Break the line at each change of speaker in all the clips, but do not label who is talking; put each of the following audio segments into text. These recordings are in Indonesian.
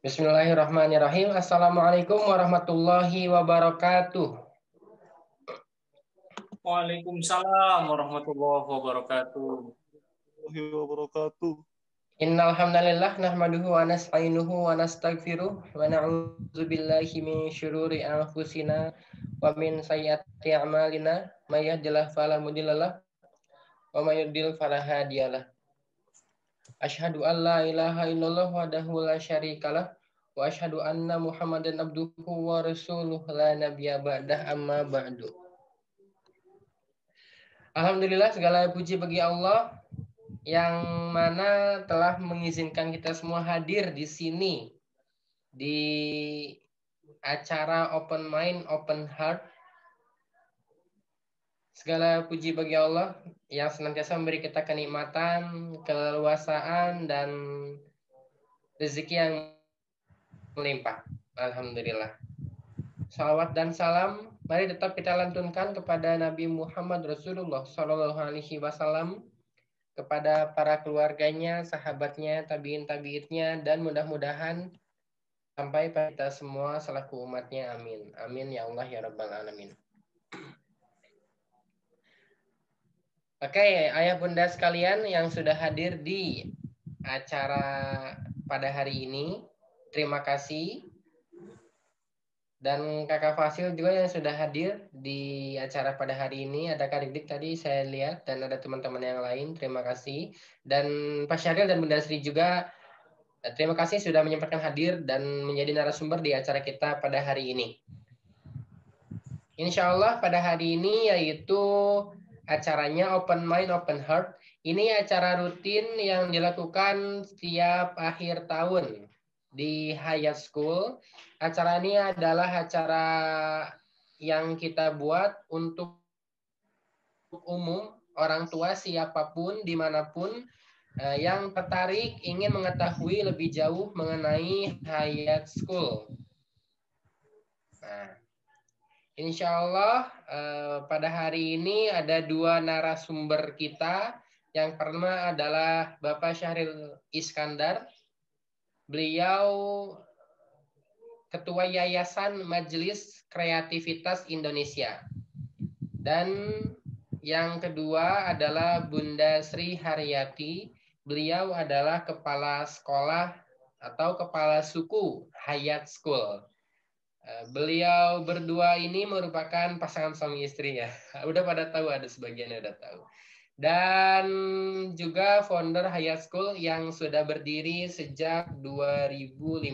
Bismillahirrahmanirrahim. Assalamualaikum warahmatullahi wabarakatuh.
Waalaikumsalam warahmatullahi wabarakatuh.
Wabarakatuh.
Innal hamdalillah nahmaduhu wa nasta'inuhu wa nastaghfiruh wa na'udzu billahi min syururi anfusina wa min sayyiati a'malina may yahdihillahu fala mudhillalah wa may yudhlil fala hadiyalah. Asyhadu an la ilaha illallah wahdahu la syarikalah wa asyhadu anna Muhammadan abduhu wa rasuluhu la nabiyya ba'dah amma ba'du. Alhamdulillah segala puji bagi Allah yang mana telah mengizinkan kita semua hadir di sini di acara Open Mind, Open Heart. Segala puji bagi Allah yang senantiasa memberi kita kenikmatan, keleluasaan, dan rezeki yang melimpah. Alhamdulillah. Salawat dan salam mari tetap kita lantunkan kepada Nabi Muhammad Rasulullah Sallallahu Alaihi Wasallam, kepada para keluarganya, sahabatnya, tabiin-tabiinnya, dan mudah-mudahan sampai pada kita semua selaku umatnya. Amin. Amin ya Allah ya Rabbal Alamin. Oke, ayah bunda sekalian yang sudah hadir di acara pada hari ini, terima kasih. Dan kakak Fasil juga yang sudah hadir di acara pada hari ini. Ada Kak Dik tadi saya lihat, dan ada teman-teman yang lain, terima kasih. Dan Pak Syahril dan Bunda Sri juga terima kasih sudah menyempatkan hadir dan menjadi narasumber di acara kita pada hari ini. Insya Allah pada hari ini yaitu acaranya Open Mind, Open Heart. Ini acara rutin yang dilakukan setiap akhir tahun di Hayat School. Acara ini adalah acara yang kita buat untuk umum, orang tua siapapun, dimanapun, yang tertarik ingin mengetahui lebih jauh mengenai Hayat School. Nah, insya Allah pada hari ini ada dua narasumber kita. Yang pertama adalah Bapak Syahril Iskandar. Beliau Ketua Yayasan Majelis Kreativitas Indonesia. Dan yang kedua adalah Bunda Sri Haryati. Beliau adalah Kepala Sekolah atau Kepala Suku Hayat School. Beliau berdua ini merupakan pasangan suami istri ya. Udah pada tahu, ada sebagian yang udah tahu. Dan juga founder Hayat School yang sudah berdiri sejak 2015.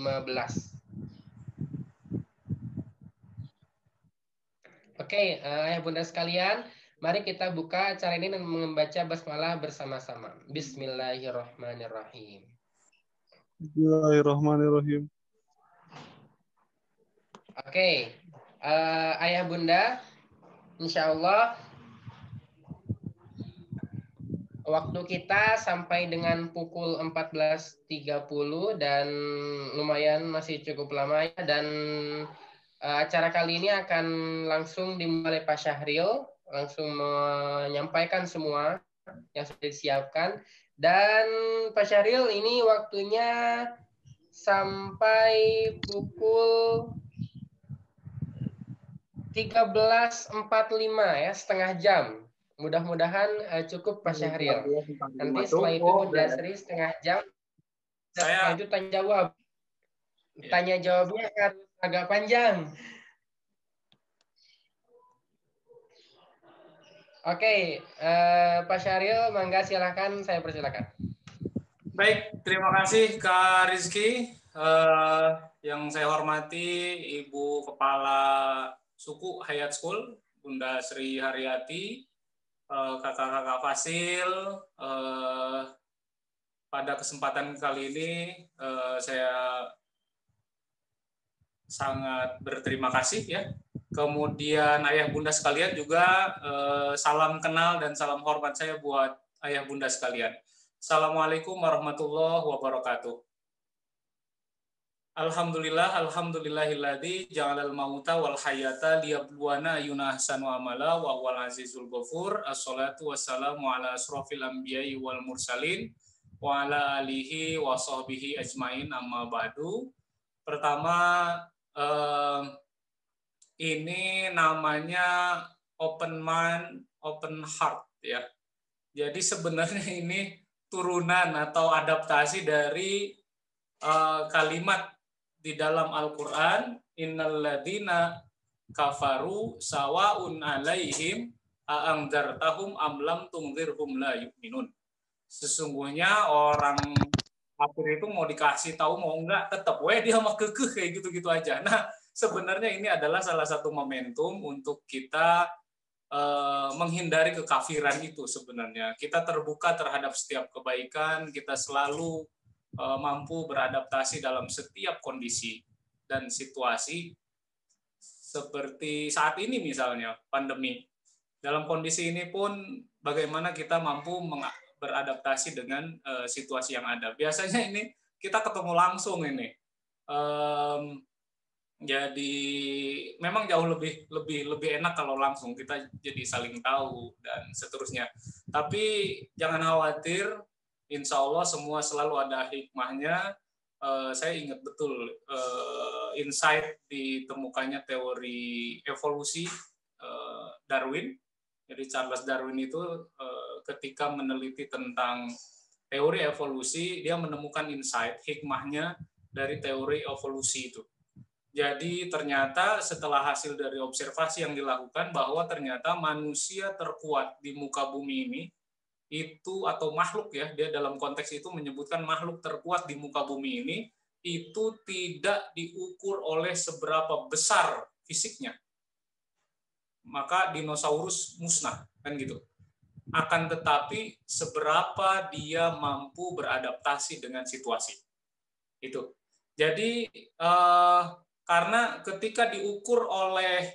Oke, ayah bunda sekalian, mari kita buka acara ini dan membaca basmalah bersama-sama. Bismillahirrahmanirrahim.
Bismillahirrahmanirrahim.
Oke, ayah bunda, insya Allah waktu kita sampai dengan pukul 14.30 dan lumayan masih cukup lama ya. Dan acara kali ini akan langsung dimulai Pak Syahril, langsung menyampaikan semua yang sudah disiapkan. Dan Pak Syahril ini waktunya sampai pukul 13.45 ya, setengah jam. Mudah-mudahan cukup Pak Syahril. Nanti setelah itu Bunda Sri setengah jam. Setelah itu tanya jawab. Tanya jawabnya harus agak panjang. Oke, Pak Syahril, mangga silakan, saya persilakan.
Baik, terima kasih Kak Rizky. Yang saya hormati Ibu Kepala Suku Hayat School, Bunda Sri Haryati, kakak-kakak Fasil. Pada kesempatan kali ini saya sangat berterima kasih ya. Kemudian ayah bunda sekalian juga salam kenal dan salam hormat saya buat ayah bunda sekalian. Assalamualaikum warahmatullahi wabarakatuh. Alhamdulillahilladzi ja'alal mauta wal hayata liyabluwana ayyuna ahsanu amala wa huwal azizul ghafur. Assalatu wassalamu ala asrofil anbiya'i wal mursalin wa ala alihi wa sahbihi ajmain amma ba'du. Pertama, ini namanya open mind, open heart ya. Jadi sebenarnya ini turunan atau adaptasi dari kalimat di dalam Al-Qur'an, innalladzina kafaru sawaun alaihim a'angdartahum am lam tungzirhum la yu'minun. Sesungguhnya orang kafir itu mau dikasih tahu mau enggak tetap dia mah kekeh kayak gitu-gitu aja. Nah, sebenarnya ini adalah salah satu momentum untuk kita menghindari kekafiran itu sebenarnya. Kita terbuka terhadap setiap kebaikan, kita selalu mampu beradaptasi dalam setiap kondisi dan situasi seperti saat ini misalnya pandemi. Dalam kondisi ini pun bagaimana kita mampu beradaptasi dengan situasi yang ada. Biasanya ini kita ketemu langsung ini. Jadi memang jauh lebih enak kalau langsung kita jadi saling tahu dan seterusnya. Tapi jangan khawatir, insya Allah semua selalu ada hikmahnya. Saya ingat betul insight ditemukannya teori evolusi Darwin. Jadi Charles Darwin itu ketika meneliti tentang teori evolusi, dia menemukan insight hikmahnya dari teori evolusi itu. Jadi ternyata setelah hasil dari observasi yang dilakukan bahwa ternyata manusia terkuat di muka bumi ini itu atau makhluk ya, dia dalam konteks itu menyebutkan makhluk terkuat di muka bumi ini itu tidak diukur oleh seberapa besar fisiknya. Maka dinosaurus musnah kan gitu. Akan tetapi seberapa dia mampu beradaptasi dengan situasi. Itu. Jadi karena ketika diukur oleh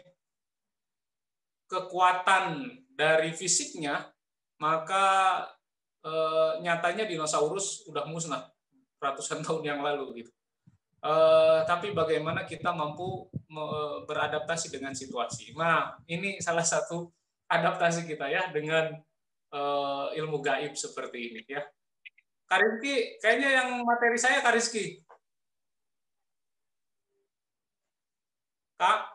kekuatan dari fisiknya, maka nyatanya dinosaurus udah musnah ratusan tahun yang lalu gitu. Tapi bagaimana kita mampu beradaptasi dengan situasi. Nah, ini salah satu adaptasi kita ya dengan ilmu gaib seperti ini ya. Kak Rizky, kayaknya yang materi saya Kak Rizky. Kak,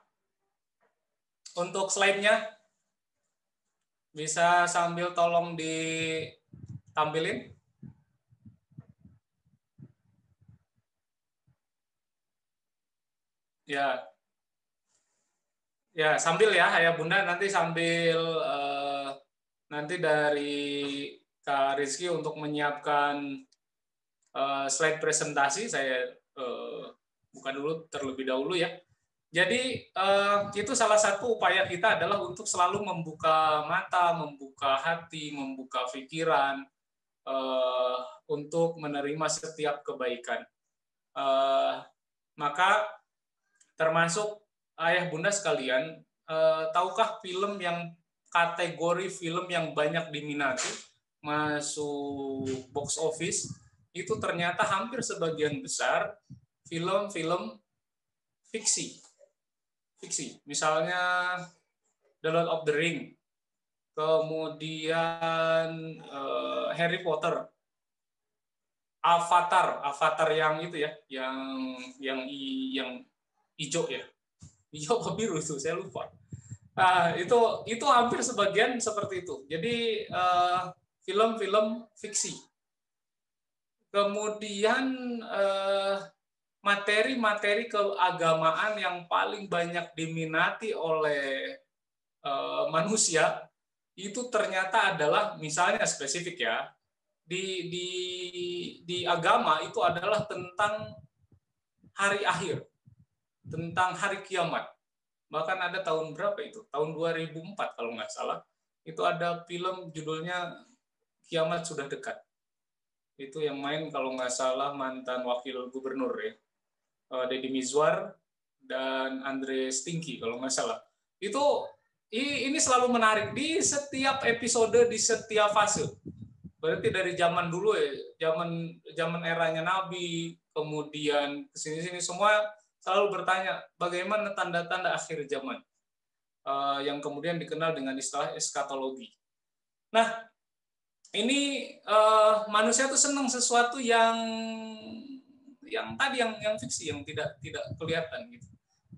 untuk slide-nya bisa sambil tolong ditampilin. Ya sambil ya, Ayah Bunda nanti sambil nanti dari Kak Rizky untuk menyiapkan slide presentasi saya buka dulu terlebih dahulu ya. Jadi itu salah satu upaya kita adalah untuk selalu membuka mata, membuka hati, membuka pikiran untuk menerima setiap kebaikan. Maka termasuk ayah bunda sekalian, tahukah film yang kategori film yang banyak diminati masuk box office itu ternyata hampir sebagian besar film-film fiksi. Misalnya The Lord of the Ring, kemudian Harry Potter, Avatar yang itu ya, yang hijau ya, hijau apa biru itu saya lupa. Nah, itu hampir sebagian seperti itu. Jadi film-film fiksi. Kemudian materi-materi keagamaan yang paling banyak diminati oleh manusia itu ternyata adalah misalnya spesifik ya di agama itu adalah tentang hari akhir, tentang hari kiamat. Bahkan ada tahun berapa itu? Tahun 2004 kalau nggak salah. Itu ada film judulnya Kiamat Sudah Dekat. Itu yang main kalau nggak salah mantan wakil gubernur ya. Deddy Mizwar dan Andre Stinky kalau nggak salah. Ini selalu menarik di setiap episode, di setiap fase. Berarti dari zaman dulu ya, zaman eranya Nabi, kemudian kesini-sini semua selalu bertanya bagaimana tanda-tanda akhir zaman yang kemudian dikenal dengan istilah eskatologi. Nah, ini manusia tuh senang sesuatu yang yang tadi yang fiksi, yang tidak kelihatan gitu.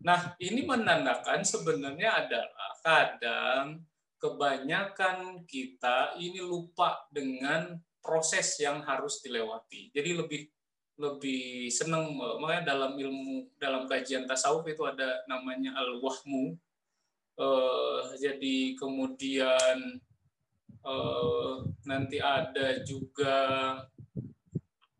Nah, ini menandakan sebenarnya adalah kadang kebanyakan kita ini lupa dengan proses yang harus dilewati. Jadi lebih senang, makanya dalam kajian tasawuf itu ada namanya al-wahmu. Jadi kemudian nanti ada juga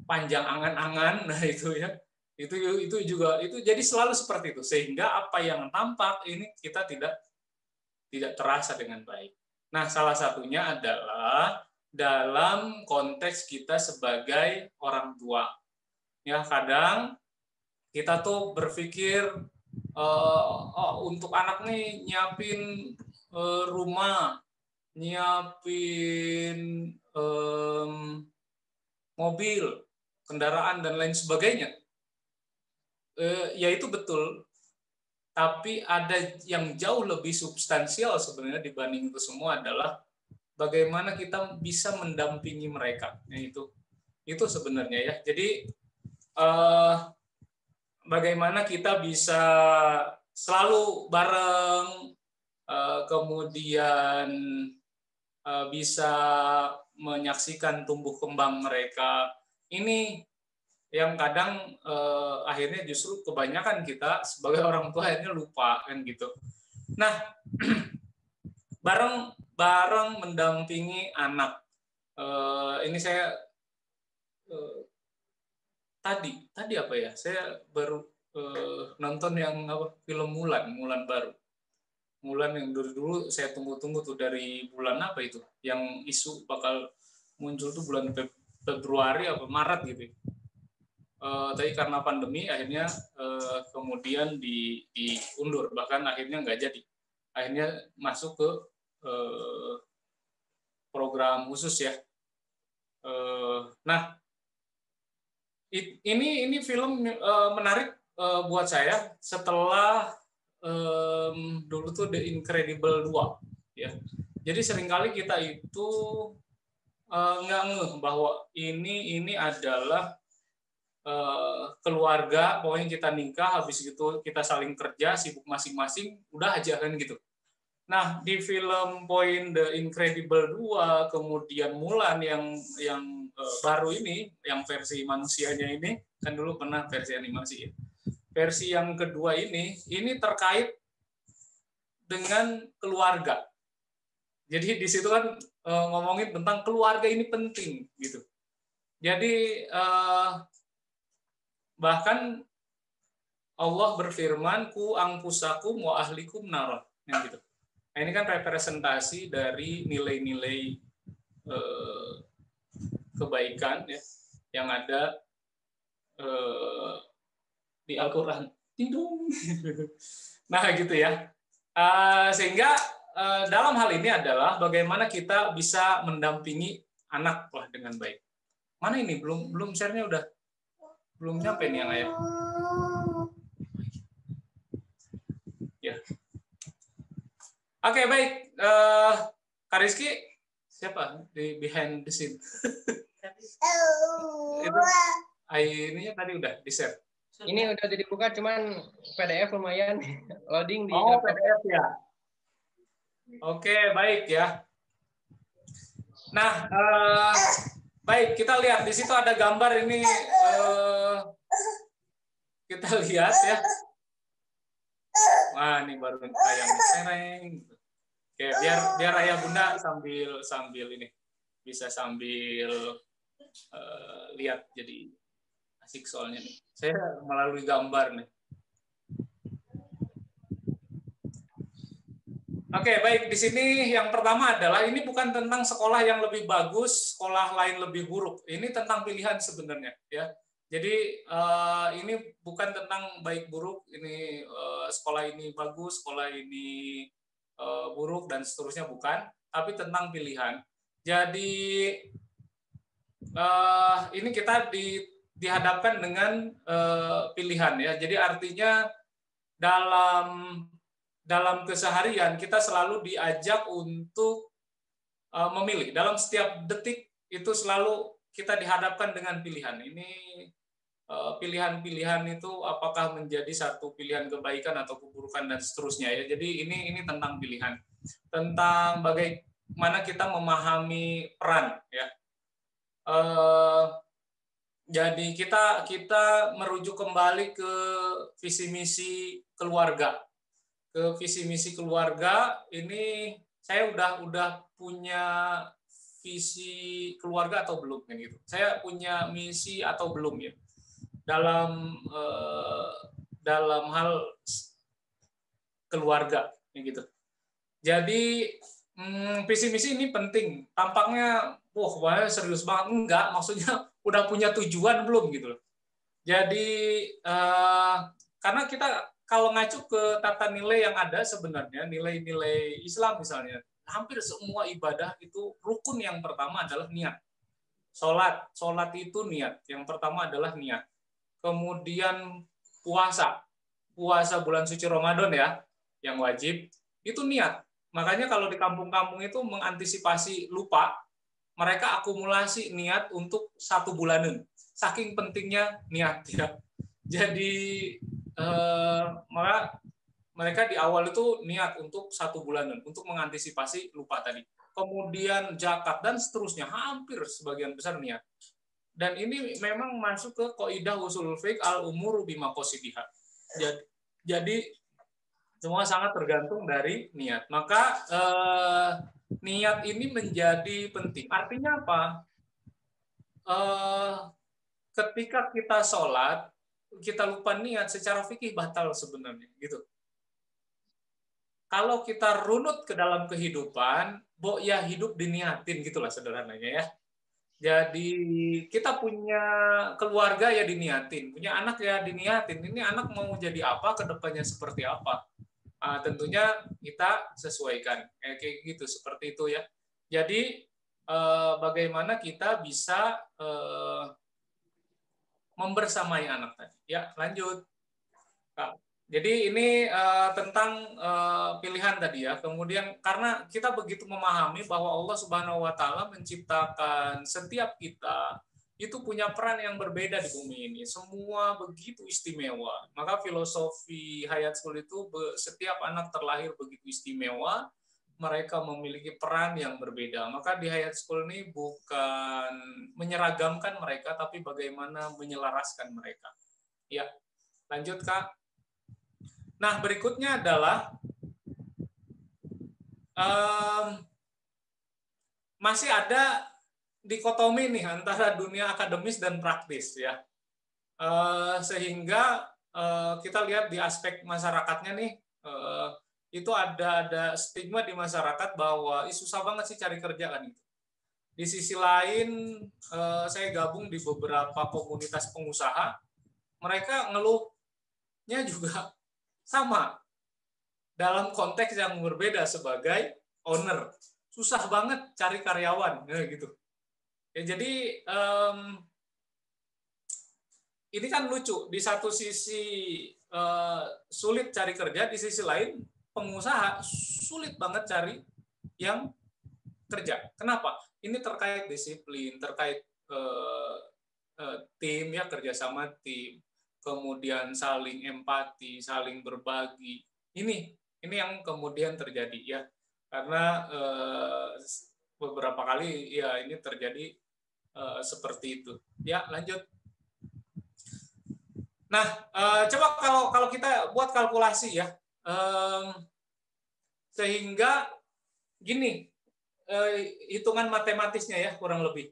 panjang angan-angan, nah itu ya, itu juga itu jadi selalu seperti itu, sehingga apa yang tampak ini kita tidak terasa dengan baik. Nah, salah satunya adalah dalam konteks kita sebagai orang tua. Ya, kadang kita tuh berpikir untuk anak nih nyiapin rumah, nyiapin mobil, kendaraan dan lain sebagainya. Ya itu betul. Tapi ada yang jauh lebih substansial sebenarnya dibanding itu semua adalah bagaimana kita bisa mendampingi mereka. Ya, itu sebenarnya ya. Jadi bagaimana kita bisa selalu bareng, kemudian bisa menyaksikan tumbuh kembang mereka. Ini yang kadang akhirnya justru kebanyakan kita sebagai orang tua akhirnya lupa kan gitu. Nah, bareng mendampingi anak. Ini saya tadi apa ya? Saya baru nonton yang film Mulan baru. Mulan yang dulu saya tunggu-tunggu tuh dari bulan apa itu? Yang isu bakal muncul tuh bulan Februari apa Maret gitu. Tapi karena pandemi akhirnya kemudian diundur, bahkan akhirnya nggak jadi. Akhirnya masuk ke program khusus ya. Nah, ini film menarik buat saya setelah dulu tuh The Incredible 2 ya. Jadi seringkali kita itu nggak ngeh bahwa ini adalah keluarga, pokoknya kita nikah, habis itu kita saling kerja, sibuk masing-masing, udah aja kan gitu. Nah, di film Point The Incredible 2, kemudian Mulan yang baru ini, yang versi manusianya ini, kan dulu pernah versi animasi ya. Versi yang kedua ini terkait dengan keluarga. Jadi di situ kan ngomongin tentang keluarga ini penting gitu. Jadi bahkan Allah berfirman, ku angpusakum wa ahlikum nara, gitu. Nah, ini kan representasi dari nilai-nilai kebaikan ya yang ada di Al-Quran. Nah, gitu ya. Sehingga dalam hal ini adalah bagaimana kita bisa mendampingi anak dengan baik. Mana ini belum share-nya udah belum nyampe nih yang ayah. Ya. Oke, baik. Kak Rizky, siapa di behind the scene? Itu ininya tadi udah di-share.
Ini udah dibuka, cuman PDF lumayan loading di
PDF ya. Oke, baik ya. Nah, baik, kita lihat di situ ada gambar ini. Kita lihat ya. Wah, ini baru ayam sereng. Oke, biar ayah bunda sambil ini bisa sambil lihat, jadi asik soalnya nih. Saya melalui gambar nih. Oke, baik. Di sini yang pertama adalah ini bukan tentang sekolah yang lebih bagus, sekolah lain lebih buruk. Ini tentang pilihan sebenarnya, ya. Jadi ini bukan tentang baik buruk. Ini sekolah ini bagus, sekolah ini buruk dan seterusnya, bukan. Tapi tentang pilihan. Jadi ini kita dihadapkan dengan pilihan, ya. Jadi artinya dalam keseharian kita selalu diajak untuk memilih. Dalam setiap detik itu selalu kita dihadapkan dengan pilihan. Ini pilihan-pilihan itu apakah menjadi satu pilihan kebaikan atau keburukan dan seterusnya ya. Jadi ini tentang pilihan, tentang bagaimana kita memahami peran ya. Jadi kita merujuk kembali ke visi misi keluarga. Ke visi misi keluarga ini saya udah punya visi keluarga atau belum kan gitu. Saya punya misi atau belum ya dalam hal keluarga gitu. Jadi visi misi ini penting. Tampaknya wah serius banget, enggak, maksudnya udah punya tujuan belum gitu loh. Jadi karena kita kalau ngacu ke tata nilai yang ada sebenarnya, nilai-nilai Islam misalnya, hampir semua ibadah itu rukun yang pertama adalah niat. Sholat itu niat. Yang pertama adalah niat. Kemudian puasa bulan suci Ramadan ya, yang wajib, itu niat. Makanya kalau di kampung-kampung itu mengantisipasi lupa, mereka akumulasi niat untuk 1 bulanan. Saking pentingnya niat ya. Jadi maka mereka di awal itu niat untuk 1 bulanan untuk mengantisipasi lupa tadi. Kemudian zakat dan seterusnya, hampir sebagian besar niat. Dan ini memang masuk ke kaidah usul fiqh al-umuru bimaqasidiha. Jadi semua sangat tergantung dari niat. Maka niat ini menjadi penting. Artinya apa? Ketika kita sholat, kita lupa niat, secara fikih batal sebenarnya. Gitu. Kalau kita runut ke dalam kehidupan, ya hidup diniatin gitulah sederhananya ya. Jadi kita punya keluarga ya diniatin, punya anak ya diniatin. Ini anak mau jadi apa, kedepannya seperti apa. Tentunya kita sesuaikan kayak gitu, seperti itu ya. Jadi bagaimana kita bisa membersamai anak tadi ya. Lanjut Kak. Jadi ini tentang pilihan tadi ya. Kemudian karena kita begitu memahami bahwa Allah Subhanahu wa taala menciptakan setiap kita itu punya peran yang berbeda di bumi ini. Semua begitu istimewa. Maka filosofi Hayat School itu setiap anak terlahir begitu istimewa, mereka memiliki peran yang berbeda. Maka di Hayat School ini bukan menyeragamkan mereka, tapi bagaimana menyelaraskan mereka. Ya, lanjut Kak. Nah, berikutnya adalah masih ada dikotomi nih antara dunia akademis dan praktis ya. Sehingga kita lihat di aspek masyarakatnya nih, itu ada stigma di masyarakat bahwa susah banget sih cari kerja kan itu. Di sisi lain, saya gabung di beberapa komunitas pengusaha, mereka ngeluhnya juga sama dalam konteks yang berbeda sebagai owner. Susah banget cari karyawan gitu. Ya, jadi ini kan lucu. Di satu sisi sulit cari kerja, di sisi lain pengusaha sulit banget cari yang kerja. Kenapa? Ini terkait disiplin, terkait tim ya, kerjasama tim, kemudian saling empati, saling berbagi. Ini yang kemudian terjadi ya, karena beberapa kali ya ini terjadi seperti itu. Ya, lanjut. Nah, coba kalau kita buat kalkulasi ya, sehingga gini hitungan matematisnya ya kurang lebih.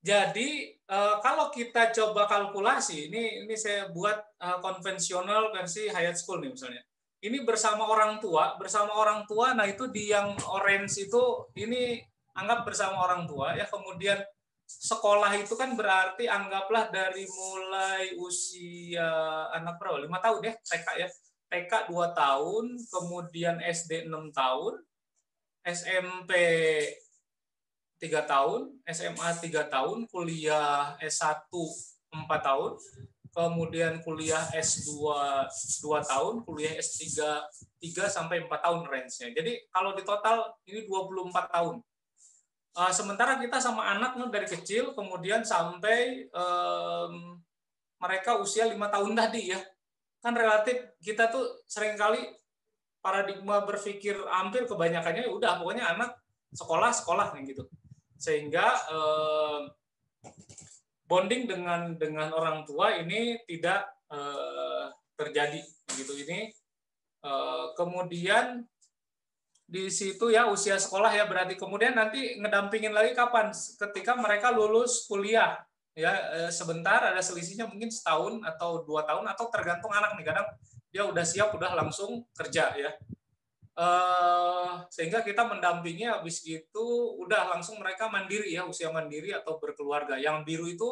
Jadi kalau kita coba kalkulasi, ini saya buat konvensional versi Hayat School nih misalnya. Ini bersama orang tua, nah itu di yang orange itu ini anggap bersama orang tua ya. Kemudian sekolah itu kan berarti anggaplah dari mulai usia anak berapa? 5 tahun ya, TK ya. TK 2 tahun, kemudian SD 6 tahun, SMP 3 tahun, SMA 3 tahun, kuliah S1 4 tahun, kemudian kuliah S2 2 tahun, kuliah S3 3 sampai 4 tahun range-nya. Jadi kalau di total ini 24 tahun. Sementara kita sama anak dari kecil kemudian sampai mereka usia 5 tahun tadi ya. Kan relatif kita tuh seringkali paradigma berpikir hampir kebanyakannya udah pokoknya anak sekolah gitu. Sehingga bonding dengan orang tua ini tidak terjadi gitu. Ini kemudian di situ ya usia sekolah ya, berarti kemudian nanti ngedampingin lagi kapan? Ketika mereka lulus kuliah ya, sebentar ada selisihnya mungkin setahun atau 2 tahun atau tergantung anak nih, kadang dia udah siap udah langsung kerja ya, sehingga kita mendampingi, habis itu udah langsung mereka mandiri ya, usia mandiri atau berkeluarga. Yang biru itu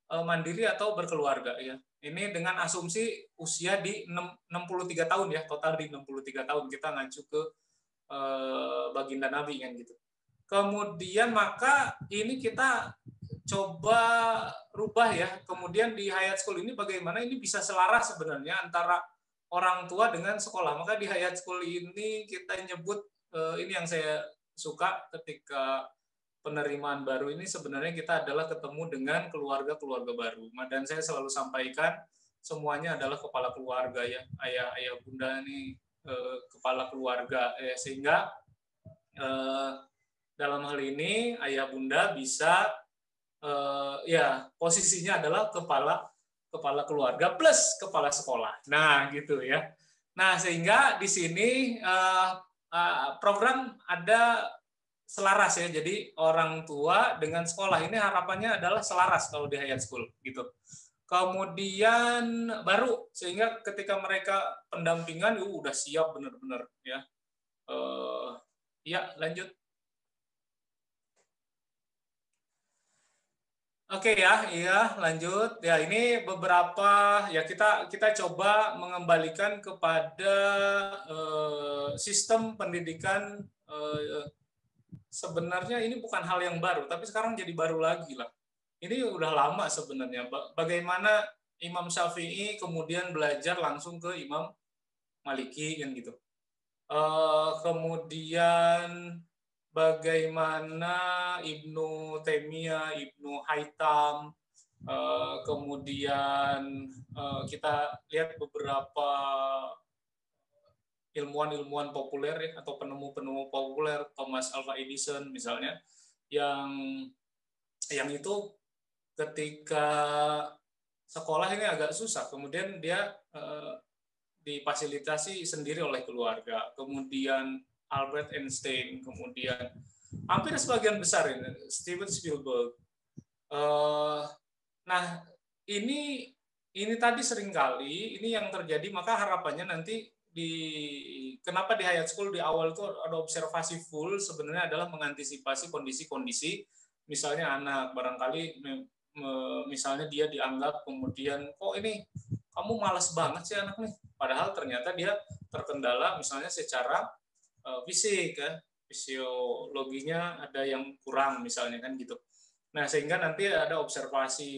mandiri atau berkeluarga ya. Ini dengan asumsi usia di 63 tahun ya, total di 63 tahun kita ngacu ke baginda Nabi kan gitu. Kemudian maka ini kita coba rubah ya. Kemudian di Hayat School ini bagaimana ini bisa selaras sebenarnya antara orang tua dengan sekolah. Maka di Hayat School ini kita nyebut ini yang saya suka ketika penerimaan baru ini, sebenarnya kita adalah ketemu dengan keluarga-keluarga baru. Dan saya selalu sampaikan semuanya adalah kepala keluarga ya, ayah bunda ini kepala keluarga sehingga dalam hal ini ayah bunda bisa ya posisinya adalah kepala keluarga plus kepala sekolah. Nah gitu ya. Nah sehingga di sini program ada selaras ya. Jadi orang tua dengan sekolah ini harapannya adalah selaras kalau di Hayat School gitu. Kemudian baru sehingga ketika mereka pendampingan udah siap benar-benar ya. Ya lanjut. Oke ya, iya lanjut. Ya ini beberapa ya kita coba mengembalikan kepada sistem pendidikan. Sebenarnya ini bukan hal yang baru, tapi sekarang jadi baru lagi lah. Ini udah lama sebenarnya. Bagaimana Imam Syafi'i kemudian belajar langsung ke Imam Maliki kan gitu. Kemudian bagaimana Ibnu Taimiyah, Ibnu Haytham, kemudian kita lihat beberapa ilmuwan populer ya, atau penemu-penemu populer, Thomas Alva Edison misalnya, yang itu ketika sekolah ini agak susah, kemudian dia difasilitasi sendiri oleh keluarga. Kemudian Albert Einstein, kemudian hampir sebagian besar ini Steven Spielberg. Nah ini tadi seringkali ini yang terjadi, maka harapannya nanti kenapa di Hayat School di awal itu ada observasi full sebenarnya adalah mengantisipasi kondisi-kondisi misalnya anak barangkali misalnya dia dianggap kemudian kok ini kamu malas banget sih anak nih, padahal ternyata dia terkendala misalnya secara fisik ya, fisiologinya ada yang kurang misalnya kan gitu. Nah sehingga nanti ada observasi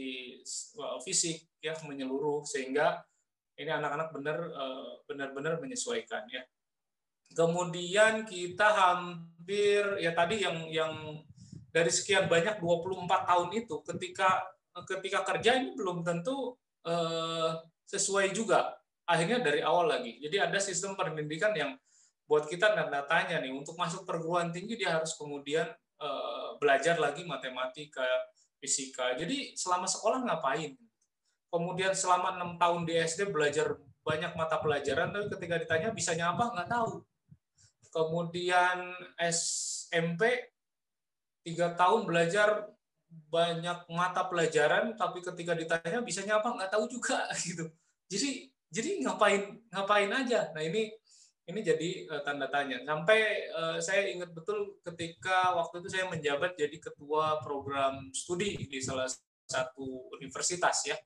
fisik ya menyeluruh sehingga ini anak-anak benar-benar menyesuaikan ya. Kemudian kita hampir ya tadi yang dari sekian banyak 24 tahun itu ketika kerja ini belum tentu sesuai juga. Akhirnya dari awal lagi. Jadi ada sistem pendidikan yang buat kita tanda tanya nih, untuk masuk perguruan tinggi dia harus kemudian belajar lagi matematika, fisika. Jadi selama sekolah ngapain? Kemudian selama 6 tahun di SD belajar banyak mata pelajaran, tapi ketika ditanya bisanya apa nggak tahu. Kemudian SMP 3 tahun belajar banyak mata pelajaran, tapi ketika ditanya bisanya apa nggak tahu juga gitu. Jadi ngapain aja. Nah ini jadi tanda tanya. Sampai saya ingat betul ketika waktu itu saya menjabat jadi ketua program studi di salah satu universitas ya.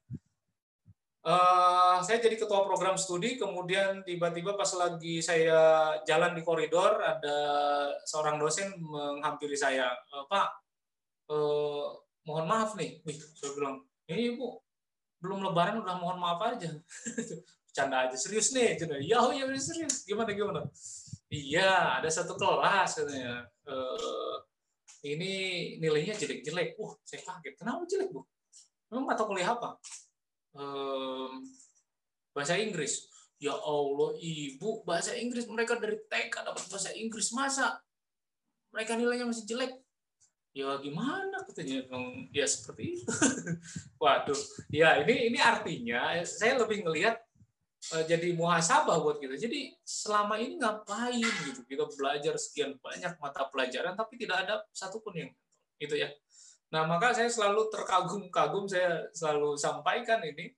Saya jadi ketua program studi, kemudian tiba-tiba pas lagi saya jalan di koridor ada seorang dosen menghampiri saya, Pak, mohon maaf nih. Saya bilang, ini Bu, belum Lebaran udah mohon maaf aja. Bercanda aja, serius nih. Ya, oh ya serius. Gimana? Iya, ada satu kelas katanya. Ini nilainya jelek-jelek. Saya kaget. Kenapa jelek Bu? Memang mata kuliah apa? bahasa Inggris. Ya Allah, Ibu, bahasa Inggris mereka dari TK dapat bahasa Inggris, masa mereka nilainya masih jelek? Ya gimana katanya, ya seperti itu. Waduh, ya ini artinya saya lebih ngelihat jadi muhasabah buat kita. Jadi selama ini ngapain gitu kita belajar sekian banyak mata pelajaran tapi tidak ada satupun yang itu ya. Nah maka saya selalu terkagum-kagum, saya selalu sampaikan ini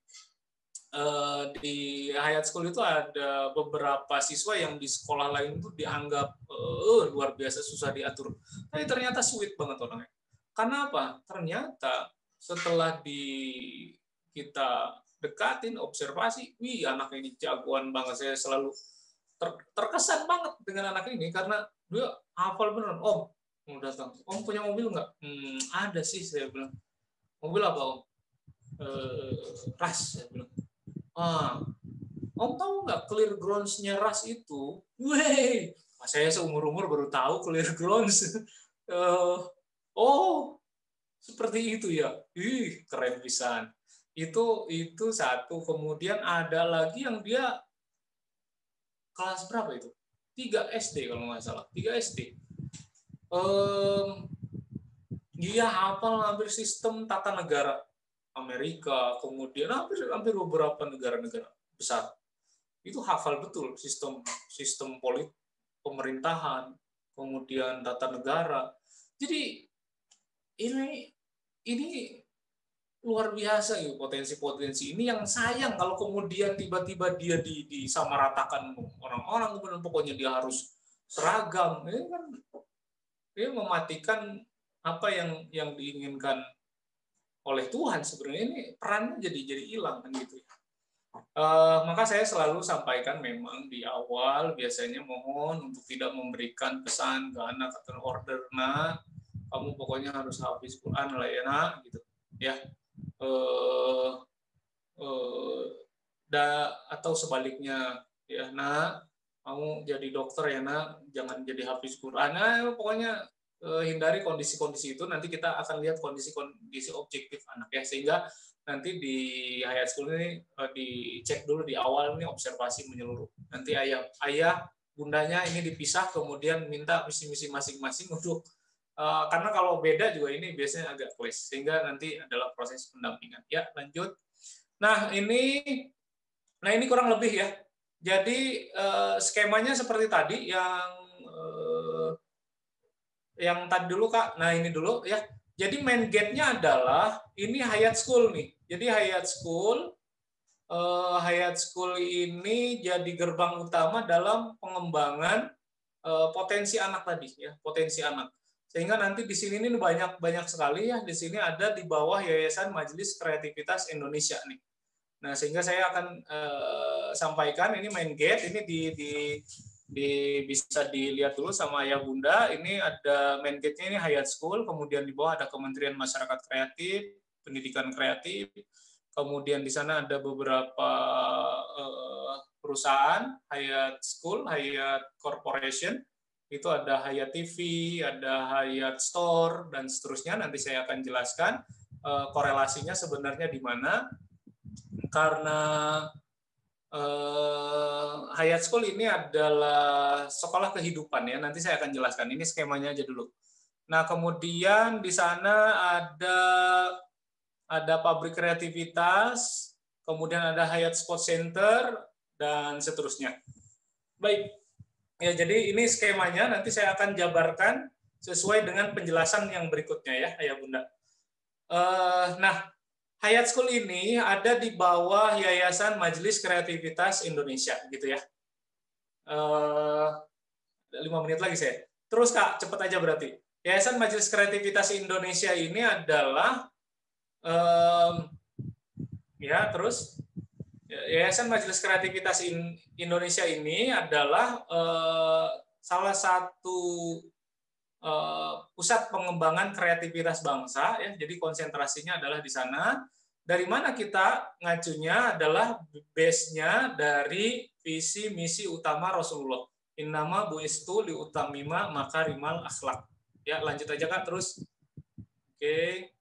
di Hayat School itu ada beberapa siswa yang di sekolah lain itu dianggap luar biasa susah diatur. Tapi ternyata sweet banget orangnya. Karena apa? Ternyata setelah kita dekatin, observasi, wih anak ini jagoan banget. Saya selalu terkesan banget dengan anak ini karena dia hafal beneran. Om, mau datang. Om punya mobil nggak? Ada sih, saya bilang. Mobil apa om? Ras, saya bilang. Om tahu nggak clear grounds-nya Ras itu? Weh, saya seumur-umur baru tahu clear grounds. Oh, seperti itu ya. Ih, keren pisan. Itu satu. Kemudian ada lagi yang dia kelas berapa itu? 3 SD kalau nggak salah. 3 SD. Dia hafal hampir sistem tata negara Amerika, kemudian hampir beberapa negara-negara besar. Itu hafal betul sistem pemerintahan, kemudian tata negara. Jadi ini luar biasa ya potensi-potensi ini, yang sayang kalau kemudian tiba-tiba dia disamaratakan orang-orang, kemudian pokoknya dia harus seragam. Ini kan dia mematikan apa yang diinginkan oleh Tuhan. Sebenarnya ini perannya jadi hilang kan gitu ya. Maka saya selalu sampaikan memang di awal biasanya mohon untuk tidak memberikan pesan ke anak atau order, nak kamu pokoknya harus hafiz Quran lah ya nak gitu ya. Atau sebaliknya ya nak kamu jadi dokter ya nak, jangan jadi hafiz Quran. Nah, pokoknya hindari kondisi-kondisi itu. Nanti kita akan lihat kondisi-kondisi objektif anak ya, sehingga nanti di Hayat School ini dicek dulu di awal ini observasi menyeluruh. Nanti ayah bundanya ini dipisah, kemudian minta misi-misi masing-masing untuk karena kalau beda juga ini biasanya agak clash, sehingga nanti adalah proses pendampingan. Ya, lanjut. Nah, ini kurang lebih ya. Jadi skemanya seperti tadi yang tadi dulu Kak. Nah, ini dulu ya. Jadi main gate-nya adalah ini Hayat School nih. Jadi Hayat School ini jadi gerbang utama dalam pengembangan potensi anak tadi ya, potensi anak. Sehingga nanti di sini ini banyak sekali ya. Di sini ada di bawah Yayasan Majelis Kreativitas Indonesia nih. Nah, sehingga saya akan sampaikan ini main gate ini bisa dilihat dulu sama ayah bunda. Ini ada main gate-nya ini Hayat School, kemudian di bawah ada Kementerian Masyarakat Kreatif, Pendidikan Kreatif. Kemudian di sana ada beberapa perusahaan, Hayat School, Hayat Corporation. Itu ada Hayat TV, ada Hayat Store dan seterusnya. Nanti saya akan jelaskan korelasinya sebenarnya di mana. Karena Hayat School ini adalah sekolah kehidupan ya. Nanti saya akan jelaskan. Ini skemanya aja dulu. Nah, kemudian di sana ada pabrik kreativitas, kemudian ada Hayat Sport Center dan seterusnya. Baik. Ya, jadi ini skemanya. Nanti saya akan jabarkan sesuai dengan penjelasan yang berikutnya ya, ayah bunda. Nah, Hayat School ini ada di bawah Yayasan Majelis Kreativitas Indonesia, gitu ya. 5 menit lagi saya. Terus Kak, cepat aja berarti. Yayasan Majelis Kreativitas Indonesia ini adalah, ya terus, Yayasan Majelis Kreativitas Indonesia ini adalah salah satu pusat pengembangan kreativitas bangsa ya. Jadi konsentrasinya adalah di sana. Dari mana kita ngajunya adalah base-nya dari visi misi utama Rasulullah. Innama bu'istu liutamima makarimal akhlak. Ya, lanjut aja Kak terus. Oke.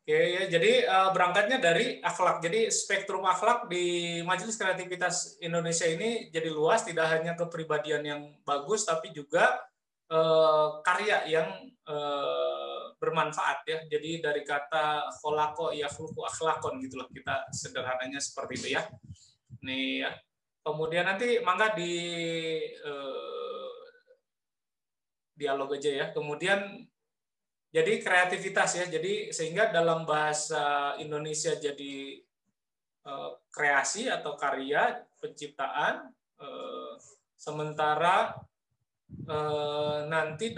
Oke ya, jadi berangkatnya dari akhlak. Jadi spektrum akhlak di Majelis Kreativitas Indonesia ini jadi luas, tidak hanya kepribadian yang bagus, tapi juga karya yang bermanfaat ya. Jadi dari kata kholako yakhluqu akhlakon gitulah, kita sederhananya seperti itu ya. Nih ya. Kemudian nanti mangga di dialog aja ya. Kemudian jadi kreativitas ya. Jadi sehingga dalam bahasa Indonesia jadi kreasi atau karya penciptaan, sementara nanti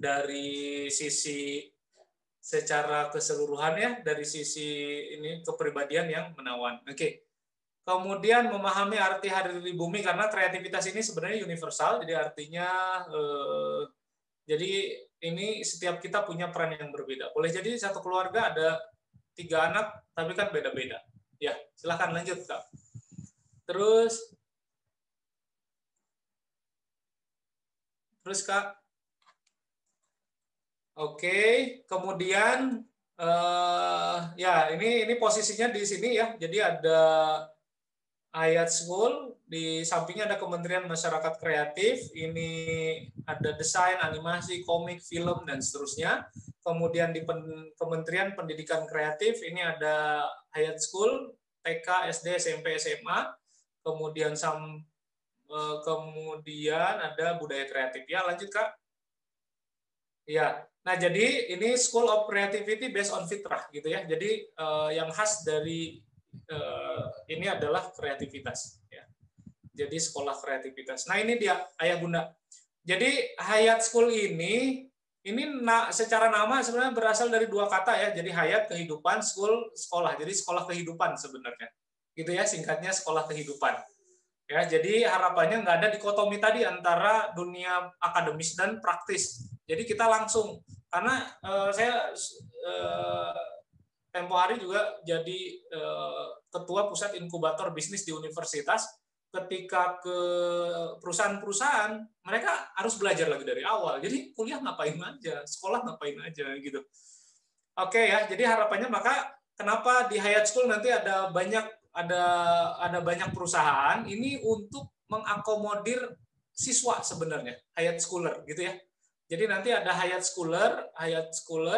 dari sisi secara keseluruhan ya, dari sisi ini kepribadian yang menawan. Oke. Kemudian memahami arti hadir di bumi, karena kreativitas ini sebenarnya universal, jadi artinya jadi ini setiap kita punya peran yang berbeda. Boleh jadi satu keluarga ada 3 anak, tapi kan beda-beda. Ya, silahkan lanjut, Kak. Terus Kak. Oke, kemudian ya ini posisinya di sini ya. Jadi ada Hayat School, di sampingnya ada Kementerian Masyarakat Kreatif, ini ada desain, animasi, komik, film, dan seterusnya. Kemudian di Kementerian Pendidikan Kreatif, ini ada Hayat School, TK, SD, SMP, SMA. Kemudian ada Budaya Kreatif. Ya, lanjut Kak. Ya, nah jadi ini School of Creativity based on fitrah gitu ya. Jadi yang khas dari ini adalah kreativitas ya. Jadi sekolah kreativitas. Nah, ini dia Ayah Bunda. Jadi Hayat School ini secara nama sebenarnya berasal dari 2 kata ya. Jadi Hayat kehidupan, school sekolah. Jadi sekolah kehidupan sebenarnya. Gitu ya, singkatnya sekolah kehidupan. Ya, jadi harapannya nggak ada dikotomi tadi antara dunia akademis dan praktis. Jadi kita langsung, karena saya tempo hari juga jadi ketua pusat inkubator bisnis di universitas. Ketika ke perusahaan-perusahaan, mereka harus belajar lagi dari awal. Jadi kuliah ngapain aja, sekolah ngapain aja gitu. Oke ya, jadi harapannya maka kenapa di Hayat School nanti ada banyak perusahaan ini untuk mengakomodir siswa sebenarnya, Hayat Schooler gitu ya. Jadi nanti ada Hayat Schooler,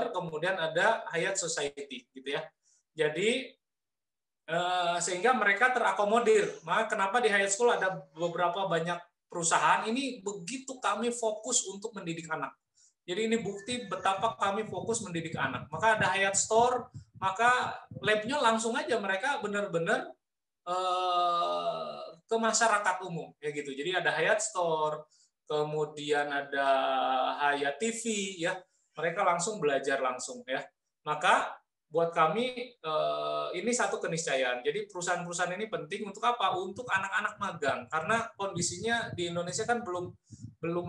kemudian ada Hayat Society gitu ya. Jadi sehingga mereka terakomodir. Maka kenapa di Hayat School ada beberapa banyak perusahaan ini, begitu kami fokus untuk mendidik anak. Jadi ini bukti betapa kami fokus mendidik anak. Maka ada Hayat Store, maka labnya langsung aja mereka benar-benar ke masyarakat umum ya gitu. Jadi ada Hayat Store, kemudian ada Hayat TV ya, mereka langsung belajar langsung ya. Maka buat kami ini satu keniscayaan. Jadi perusahaan-perusahaan ini penting untuk apa? Untuk anak-anak magang, karena kondisinya di Indonesia kan belum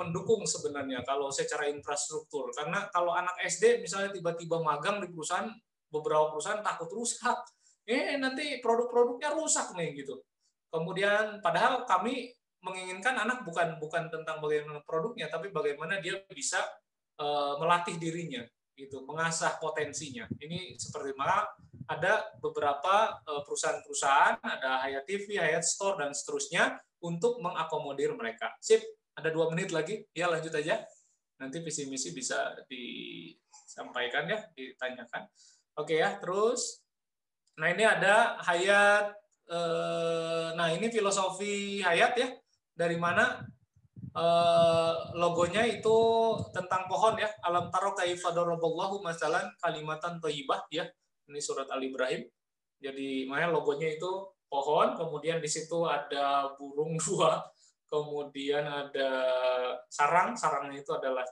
mendukung sebenarnya kalau secara infrastruktur. Karena kalau anak SD misalnya tiba-tiba magang di perusahaan, beberapa perusahaan takut rusak. Nanti produk-produknya rusak nih gitu. Kemudian padahal kami menginginkan anak bukan tentang bagaimana produknya, tapi bagaimana dia bisa melatih dirinya gitu, mengasah potensinya. Ini seperti mana ada beberapa perusahaan-perusahaan, ada Hayat TV, Hayat Store dan seterusnya untuk mengakomodir mereka. Sip, ada 2 menit lagi. Ya, lanjut aja. Nanti visi misi bisa disampaikan ya, ditanyakan. Oke ya, terus nah ini ada Hayat, nah ini filosofi Hayat ya, dari mana logonya itu tentang pohon ya. Alam taro kaifa daraballahu masalan kalimatan thayyibah ya. Ini surat Al-Ibrahim. Jadi makanya logonya itu pohon, kemudian di situ ada burung 2, kemudian ada sarangnya itu adalah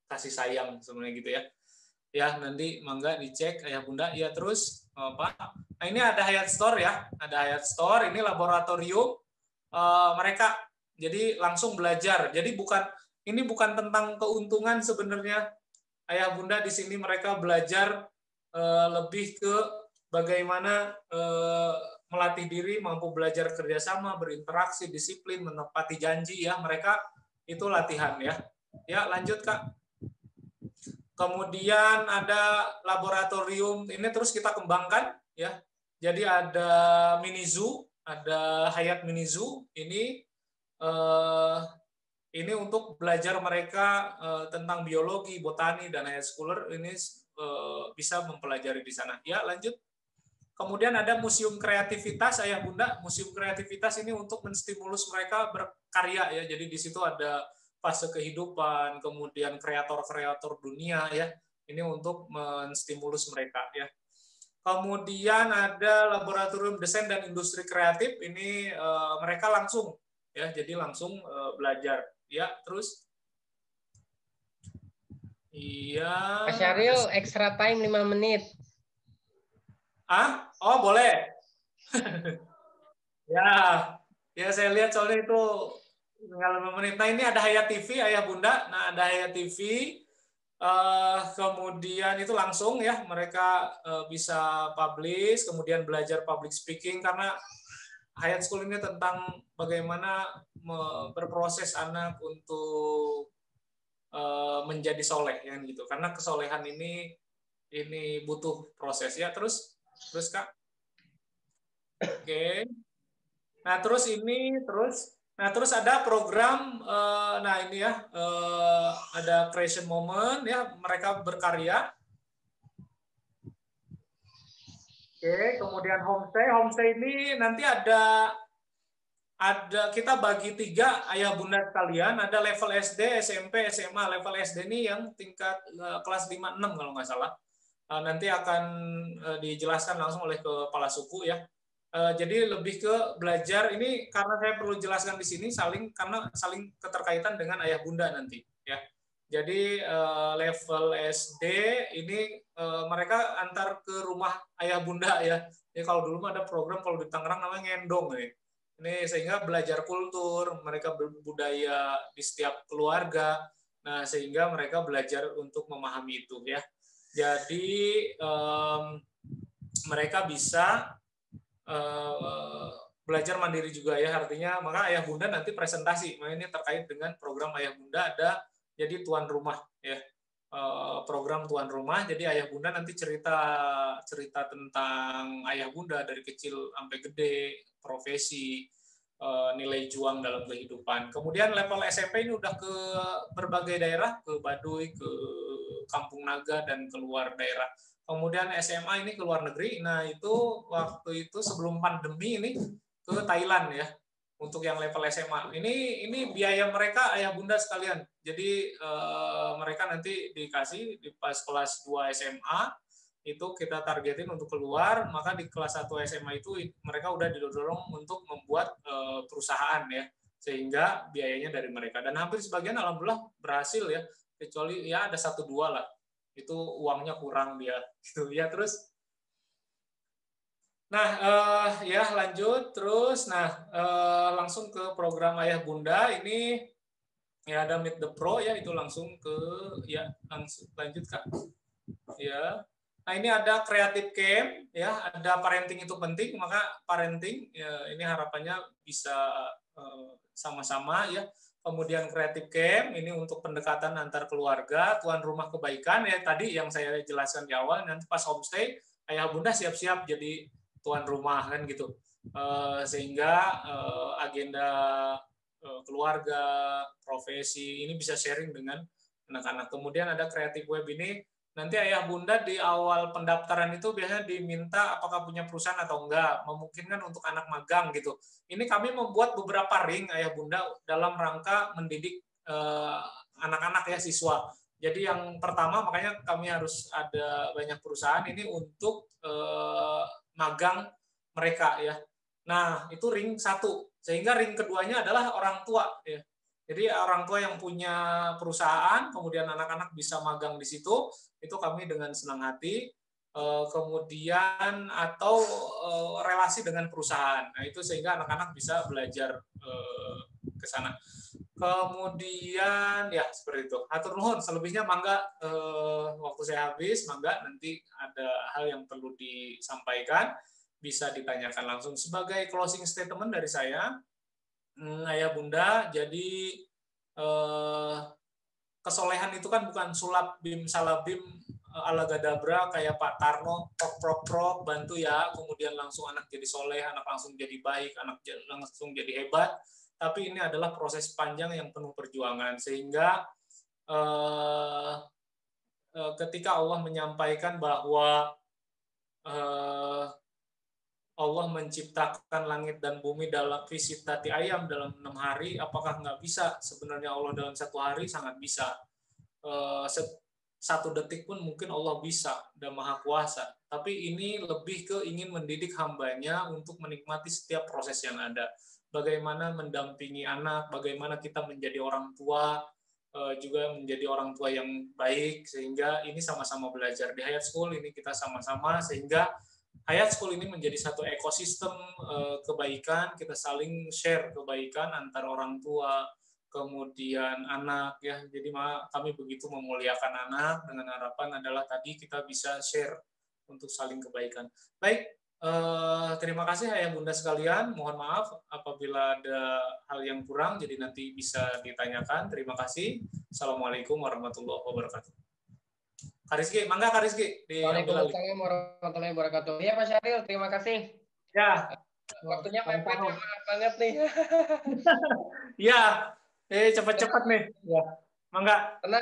kasih sayang sebenarnya gitu ya. Ya, nanti mangga dicek Ayah Bunda. Ya, terus apa? Nah, ini ada Hayat Store ya. Ada Hayat Store, ini laboratorium mereka. Jadi langsung belajar. Jadi ini bukan tentang keuntungan sebenarnya. Ayah Bunda di sini mereka belajar lebih ke bagaimana melatih diri, mampu belajar kerjasama, berinteraksi, disiplin, menepati janji ya. Mereka itu latihan ya. Ya, lanjut Kak. Kemudian ada laboratorium, ini terus kita kembangkan ya. Jadi ada mini zoo, ada Hayat Mini Zoo. Ini untuk belajar mereka tentang biologi, botani, dan high schooler ini bisa mempelajari di sana. Ya, lanjut. Kemudian ada museum kreativitas Ayah Bunda. Museum kreativitas ini untuk menstimulus mereka berkarya ya. Jadi di situ ada fase kehidupan, kemudian kreator-kreator dunia ya. Ini untuk menstimulus mereka ya. Kemudian ada laboratorium desain dan industri kreatif. Ini mereka langsung ya, jadi langsung belajar ya. Terus iya.
Pak Syahril, extra time 5 menit.
Oh, boleh. Ya saya lihat soalnya itu tinggal 5 menit. Nah, ini ada Hayat TV, Ayah Bunda. Nah, ada Hayat TV. Kemudian itu langsung ya, mereka bisa publish, kemudian belajar public speaking, karena Hayat School ini tentang bagaimana berproses anak untuk menjadi soleh ya gitu. Karena kesolehan ini butuh proses ya. Terus Kak. Oke. Nah, terus ada program ini ya, ada creation moment ya, mereka berkarya. Oke, kemudian homestay ini nanti ada kita bagi 3 Ayah Bunda sekalian, ada level SD, SMP, SMA. Level SD ini yang tingkat kelas 5 6 kalau nggak salah. Nanti akan dijelaskan langsung oleh kepala suku ya. Jadi lebih ke belajar ini, karena saya perlu jelaskan di sini karena saling keterkaitan dengan Ayah Bunda nanti ya. Jadi level SD ini mereka antar ke rumah Ayah Bunda ya. Jadi kalau dulu ada program kalau di Tangerang namanya ngendong ya. Ini sehingga belajar kultur, mereka berbudaya di setiap keluarga. Nah, sehingga mereka belajar untuk memahami itu ya. Jadi mereka bisa belajar mandiri juga ya, artinya maka Ayah Bunda nanti presentasi, ini terkait dengan program Ayah Bunda ada jadi tuan rumah ya, program tuan rumah. Jadi Ayah Bunda nanti cerita tentang Ayah Bunda dari kecil sampai gede, profesi, nilai juang dalam kehidupan. Kemudian level SMP ini udah ke berbagai daerah, ke Baduy, ke Kampung Naga, dan keluar daerah. Kemudian SMA ini ke luar negeri. Nah, itu waktu itu sebelum pandemi ini ke Thailand ya. Untuk yang level SMA. Ini biaya mereka Ayah Bunda sekalian. Jadi mereka nanti dikasih di pas kelas 2 SMA itu kita targetin untuk keluar, maka di kelas 1 SMA itu mereka udah didorong untuk membuat perusahaan ya. Sehingga biayanya dari mereka. Dan hampir sebagian alhamdulillah berhasil ya. Kecuali ya ada 1-2 lah. Itu uangnya kurang dia gitu ya. Terus ya lanjut terus. Langsung ke program Ayah Bunda ini ya, ada Meet the Pro ya, itu langsung ke ya, langsung lanjut Kak ya. Nah, ini ada Creative Camp ya, ada parenting itu penting, maka parenting ya, ini harapannya bisa sama-sama ya. Kemudian Creative Camp ini untuk pendekatan antar keluarga, tuan rumah kebaikan ya, tadi yang saya jelaskan di awal. Nanti pas homestay Ayah Bunda siap-siap jadi tuan rumah kan gitu, sehingga agenda keluarga, profesi ini bisa sharing dengan anak-anak. Kemudian ada Creative Web ini, nanti Ayah Bunda di awal pendaftaran itu biasanya diminta apakah punya perusahaan atau enggak, memungkinkan untuk anak magang gitu. Ini kami membuat beberapa ring Ayah Bunda dalam rangka mendidik anak-anak ya, siswa. Jadi yang pertama makanya kami harus ada banyak perusahaan ini untuk magang mereka ya. Nah, itu ring 1. Sehingga ring keduanya adalah orang tua ya. Jadi orang tua yang punya perusahaan, kemudian anak-anak bisa magang di situ, itu kami dengan senang hati. Kemudian atau relasi dengan perusahaan. Nah, itu sehingga anak-anak bisa belajar ke sana. Kemudian ya seperti itu. Hatur nuhun, selebihnya mangga, waktu saya habis, mangga nanti ada hal yang perlu disampaikan bisa ditanyakan langsung. Sebagai closing statement dari saya, Ayah Bunda, jadi kesolehan itu kan bukan sulap bim salabim ala gadabra kayak Pak Tarno prok bantu ya, kemudian langsung anak jadi soleh, anak langsung jadi baik, anak langsung jadi hebat. Tapi ini adalah proses panjang yang penuh perjuangan, sehingga ketika Allah menyampaikan bahwa Allah menciptakan langit dan bumi dalam visitati ayam dalam 6 hari, apakah nggak bisa? Sebenarnya Allah dalam 1 hari sangat bisa. 1 detik pun mungkin Allah bisa dan maha kuasa. Tapi ini lebih ke ingin mendidik hambanya untuk menikmati setiap proses yang ada. Bagaimana mendampingi anak, bagaimana kita menjadi orang tua, juga menjadi orang tua yang baik, sehingga ini sama-sama belajar. Di Hayat School ini kita sama-sama, sehingga Hayat School ini menjadi satu ekosistem kebaikan, kita saling share kebaikan antara orang tua, kemudian anak ya. Jadi kami begitu memuliakan anak dengan harapan adalah tadi kita bisa share untuk saling kebaikan. Baik, terima kasih ayah bunda sekalian. Mohon maaf apabila ada hal yang kurang, jadi nanti bisa ditanyakan. Terima kasih. Assalamualaikum warahmatullahi wabarakatuh. Kak Rizky, mangga Kak Rizky.
Waalaikumsalam warahmatullahi wabarakatuh. Ya Pak Syahril, terima kasih.
Ya.
Waktunya mepet, maaf banget nih.
Ya, cepat-cepat nih. Ya, mangga.
Karena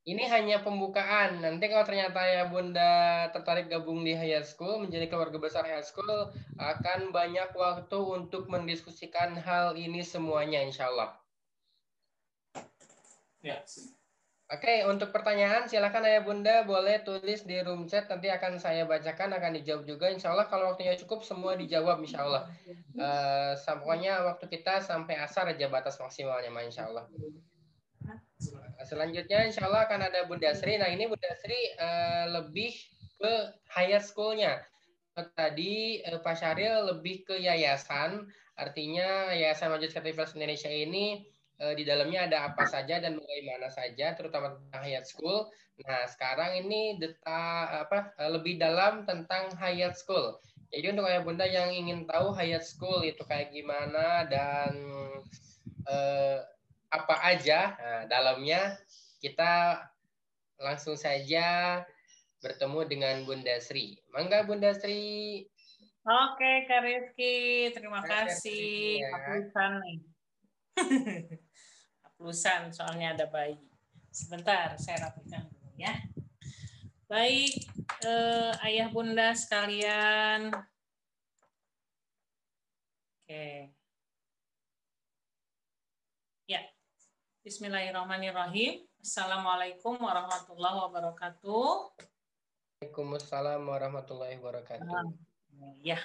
ini hanya pembukaan. Nanti kalau ternyata ya Bunda tertarik gabung di Hayat School, menjadi keluarga besar Hayat School, akan banyak waktu untuk mendiskusikan hal ini semuanya, insya Allah.
Ya.
Oke, untuk pertanyaan silakan ayah bunda boleh tulis di room chat, nanti akan saya bacakan, akan dijawab juga insya Allah. Kalau waktunya cukup semua dijawab insya Allah. Pokoknya waktu kita sampai asar aja batas maksimalnya insya Allah. Selanjutnya insya Allah akan ada Bunda Sri. Nah ini Bunda Sri lebih ke Hayat School-nya. Tadi Pak Syahril lebih ke yayasan, artinya Yayasan Majelis Khatib Indonesia ini di dalamnya ada apa saja dan bagaimana saja, terutama tentang Hayat School. Nah, sekarang ini lebih dalam tentang Hayat School. Jadi untuk ayah bunda yang ingin tahu Hayat School itu kayak gimana dan apa aja, nah, dalamnya kita langsung saja bertemu dengan Bunda Sri. Mangga Bunda Sri.
Oke, Kak Rizky, terima kasih. Haplusan nih. Haplusan, soalnya ada bayi. Sebentar, saya rapikan dulu ya. Baik, ayah bunda sekalian. Oke. Ya, bismillahirrahmanirrahim. Assalamualaikum warahmatullahi wabarakatuh.
Waalaikumsalam warahmatullahi wabarakatuh.
Ya,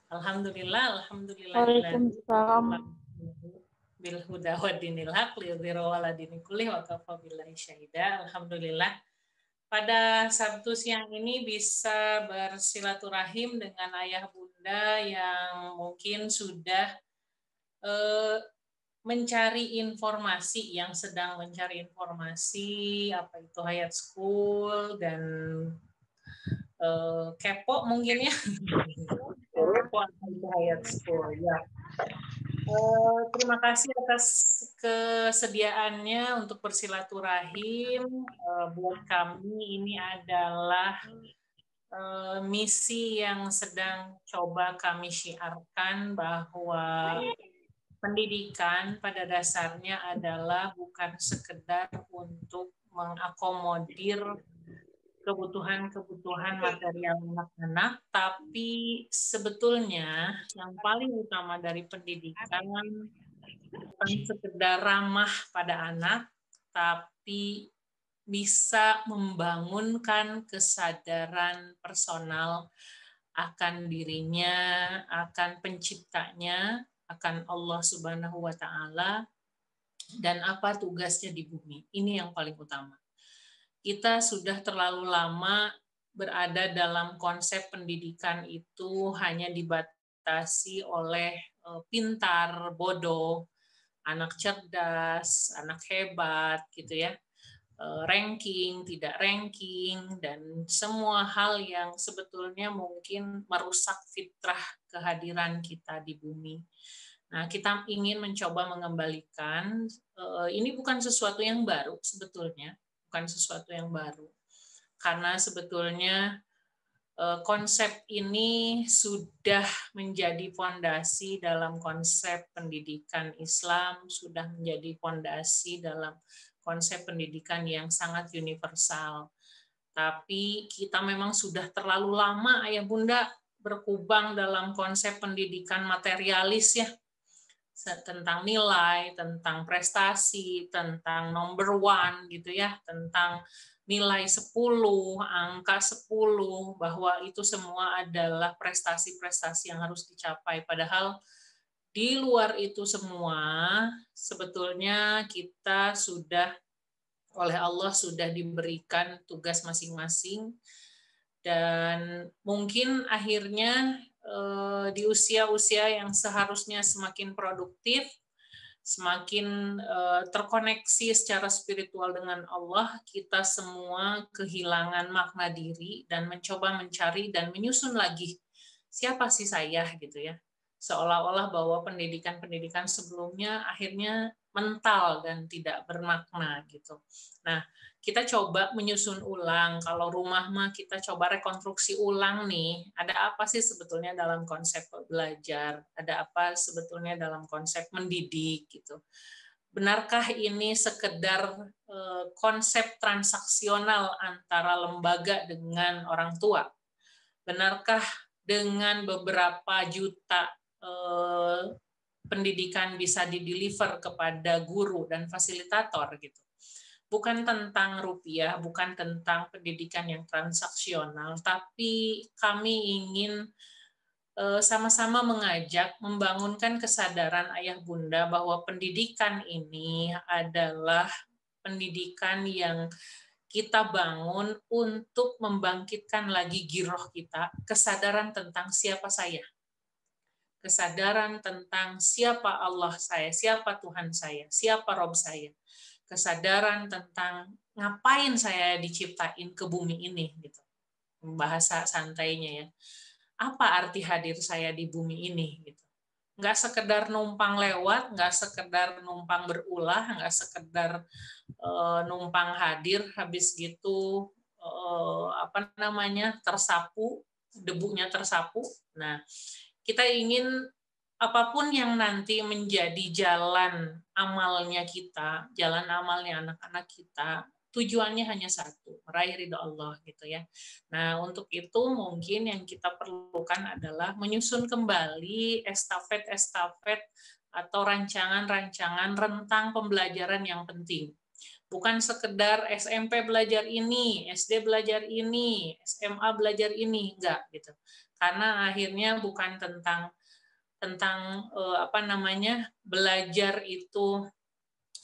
alhamdulillah.
Waalaikumsalam.
Bil huda wa dinil haq liyudhira wala dini kulli wa kafa billahi syahida. Alhamdulillah. Pada Sabtu siang ini bisa bersilaturahim dengan ayah bunda yang mungkin sudah mencari informasi, yang sedang mencari informasi apa itu Hayat School dan kepo mungkin ya. Kepo apa itu Hayat School ya. Terima kasih atas kesediaannya untuk bersilaturahim. Buat kami ini adalah misi yang sedang coba kami syiarkan, bahwa pendidikan pada dasarnya adalah bukan sekedar untuk mengakomodir kebutuhan-kebutuhan material anak-anak, tapi sebetulnya yang paling utama dari pendidikan bukan sekedar ramah pada anak, tapi bisa membangunkan kesadaran personal akan dirinya, akan penciptanya, akan Allah Subhanahu wa Ta'ala, dan apa tugasnya di bumi. Ini yang paling utama. Kita sudah terlalu lama berada dalam konsep pendidikan itu hanya dibatasi oleh pintar, bodoh, anak cerdas, anak hebat, gitu ya, ranking, tidak ranking, dan semua hal yang sebetulnya mungkin merusak fitrah kehadiran kita di bumi. Nah, kita ingin mencoba mengembalikan, ini bukan sesuatu yang baru sebetulnya, bukan sesuatu yang baru. Karena sebetulnya konsep ini sudah menjadi fondasi dalam konsep pendidikan Islam, sudah menjadi fondasi dalam konsep pendidikan yang sangat universal. Tapi kita memang sudah terlalu lama, Ayah Bunda, berkubang dalam konsep pendidikan materialis ya, tentang nilai, tentang prestasi, tentang number one gitu ya, tentang nilai 10, angka 10, bahwa itu semua adalah prestasi-prestasi yang harus dicapai. Padahal di luar itu semua sebetulnya kita sudah oleh Allah sudah diberikan tugas masing-masing, dan mungkin akhirnya di usia-usia yang seharusnya semakin produktif, semakin terkoneksi secara spiritual dengan Allah, kita semua kehilangan makna diri dan mencoba mencari dan menyusun lagi siapa sih saya gitu ya. Seolah-olah bahwa pendidikan-pendidikan sebelumnya akhirnya mental dan tidak bermakna gitu. Nah, kita coba menyusun ulang. Kalau rumah mah kita coba rekonstruksi ulang nih. Ada apa sih sebetulnya dalam konsep belajar? Ada apa sebetulnya dalam konsep mendidik gitu? Benarkah ini sekedar konsep transaksional antara lembaga dengan orang tua? Benarkah dengan beberapa juta pendidikan bisa dideliver kepada guru dan fasilitator gitu? Bukan tentang rupiah, bukan tentang pendidikan yang transaksional, tapi kami ingin sama-sama mengajak, membangunkan kesadaran ayah bunda bahwa pendidikan ini adalah pendidikan yang kita bangun untuk membangkitkan lagi giroh kita, kesadaran tentang siapa saya, kesadaran tentang siapa Allah saya, siapa Tuhan saya, siapa Rob saya, kesadaran tentang ngapain saya diciptain ke bumi ini gitu. Bahasa santainya ya. Apa arti hadir saya di bumi ini gitu. Nggak sekedar numpang lewat, nggak sekedar numpang berulah, nggak sekedar numpang hadir habis gitu tersapu, debunya tersapu. Nah, kita ingin apapun yang nanti menjadi jalan amalnya kita, jalan amalnya anak-anak kita, tujuannya hanya satu, meraih ridho Allah gitu ya. Nah, untuk itu mungkin yang kita perlukan adalah menyusun kembali estafet-estafet atau rancangan-rancangan rentang pembelajaran yang penting. Bukan sekedar SMP belajar ini, SD belajar ini, SMA belajar ini, enggak gitu. Karena akhirnya bukan tentang belajar itu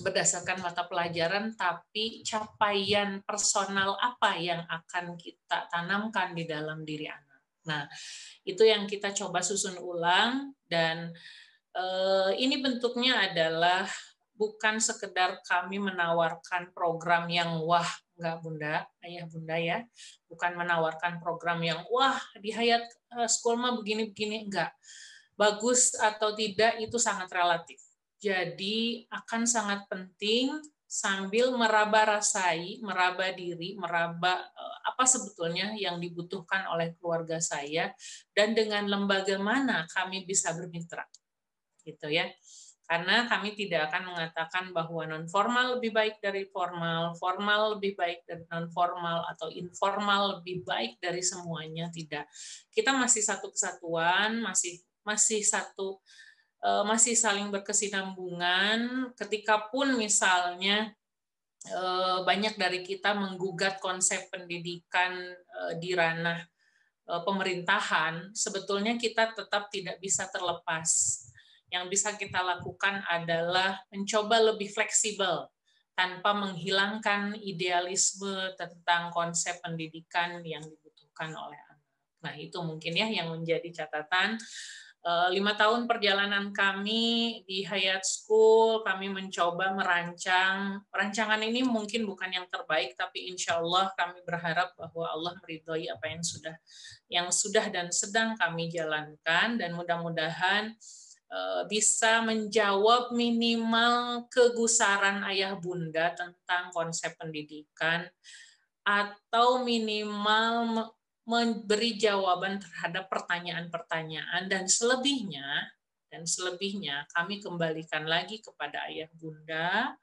berdasarkan mata pelajaran, tapi capaian personal apa yang akan kita tanamkan di dalam diri anak. Nah, itu yang kita coba susun ulang, dan ini bentuknya adalah bukan sekedar kami menawarkan program yang wah, enggak bunda, ayah bunda ya, bukan menawarkan program yang wah di Hayat School mah begini-begini, enggak. Bagus atau tidak itu sangat relatif. Jadi akan sangat penting sambil meraba rasai, meraba diri, meraba apa sebetulnya yang dibutuhkan oleh keluarga saya dan dengan lembaga mana kami bisa bermitra. Gitu ya. Karena kami tidak akan mengatakan bahwa non-formal lebih baik dari formal, formal lebih baik dari non-formal, atau informal lebih baik dari semuanya, tidak. Kita masih satu kesatuan, masih saling berkesinambungan. Ketika pun misalnya banyak dari kita menggugat konsep pendidikan di ranah pemerintahan, sebetulnya kita tetap tidak bisa terlepas. Yang bisa kita lakukan adalah mencoba lebih fleksibel tanpa menghilangkan idealisme tentang konsep pendidikan yang dibutuhkan oleh anak. Nah, itu mungkin ya yang menjadi catatan. 5 tahun perjalanan kami di Hayat School, kami mencoba merancang. Rancangan ini mungkin bukan yang terbaik, tapi insya Allah kami berharap bahwa Allah meridhoi apa yang sudah dan sedang kami jalankan, dan mudah-mudahan bisa menjawab minimal kegusaran ayah bunda tentang konsep pendidikan, atau minimal memberi jawaban terhadap pertanyaan-pertanyaan, dan selebihnya kami kembalikan lagi kepada ayah bunda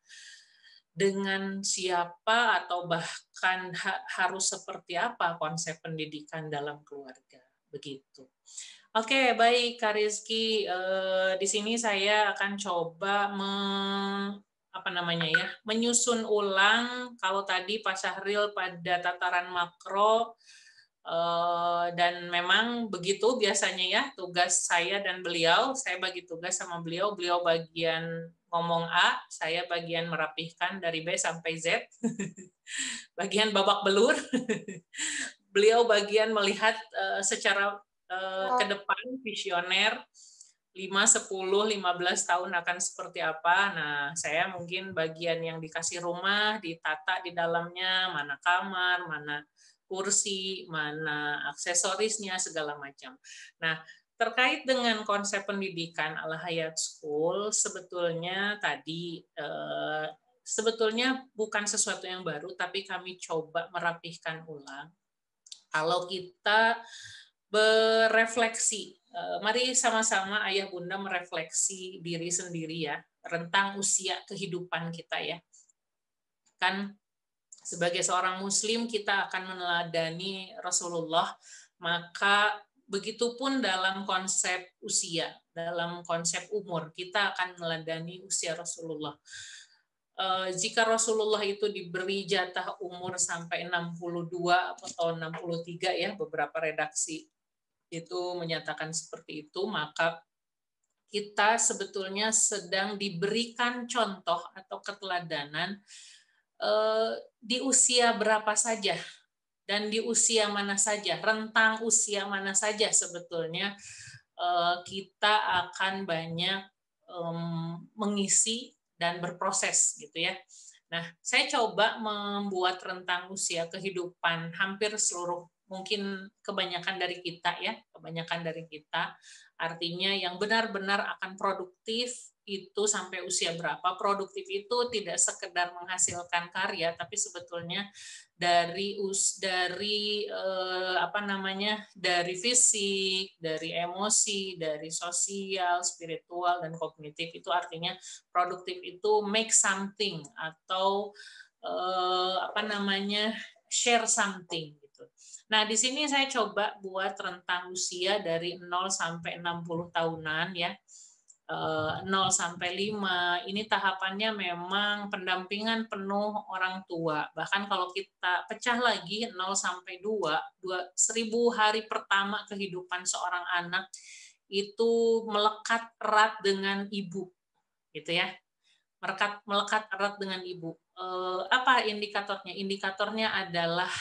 dengan siapa atau bahkan harus seperti apa konsep pendidikan dalam keluarga, begitu. Oke, baik Kak Rizky. Di sini saya akan coba menyusun ulang. Kalau tadi Pak Syahril pada tataran makro, dan memang begitu biasanya ya tugas saya dan beliau. Saya bagi tugas sama beliau. Beliau bagian ngomong A, saya bagian merapihkan dari B sampai Z. Bagian babak belur. Beliau bagian melihat secara ke depan, visioner 5, 10, 15 tahun akan seperti apa. Nah, saya mungkin bagian yang dikasih rumah, ditata di dalamnya, mana kamar, mana kursi, mana aksesorisnya, segala macam. Nah, terkait dengan konsep pendidikan ala Hayat School, sebetulnya tadi sebetulnya bukan sesuatu yang baru, tapi kami coba merapihkan ulang. Kalau kita berefleksi, mari sama-sama ayah bunda merefleksi diri sendiri ya, rentang usia kehidupan kita ya. Kan sebagai seorang muslim kita akan meneladani Rasulullah, maka begitupun dalam konsep usia, dalam konsep umur, kita akan meneladani usia Rasulullah. Jika Rasulullah itu diberi jatah umur sampai 62 atau 63 ya, beberapa redaksi itu menyatakan seperti itu, maka kita sebetulnya sedang diberikan contoh atau keteladanan di usia berapa saja dan di usia mana saja, rentang usia mana saja sebetulnya kita akan banyak mengisi dan berproses gitu ya. Nah, saya coba membuat rentang usia kehidupan hampir seluruh, mungkin kebanyakan dari kita ya, artinya yang benar-benar akan produktif itu sampai usia berapa. Produktif itu tidak sekedar menghasilkan karya, tapi sebetulnya dari fisik, dari emosi, dari sosial, spiritual, dan kognitif. Itu artinya produktif itu make something atau share something gitu. Nah, di sini saya coba buat rentang usia dari 0 sampai 60 tahunan ya. 0 sampai 5 ini tahapannya memang pendampingan penuh orang tua. Bahkan kalau kita pecah lagi 0 sampai 2, 1000 hari pertama kehidupan seorang anak itu melekat erat dengan ibu, gitu ya. Melekat erat dengan ibu. Apa indikatornya? Indikatornya adalah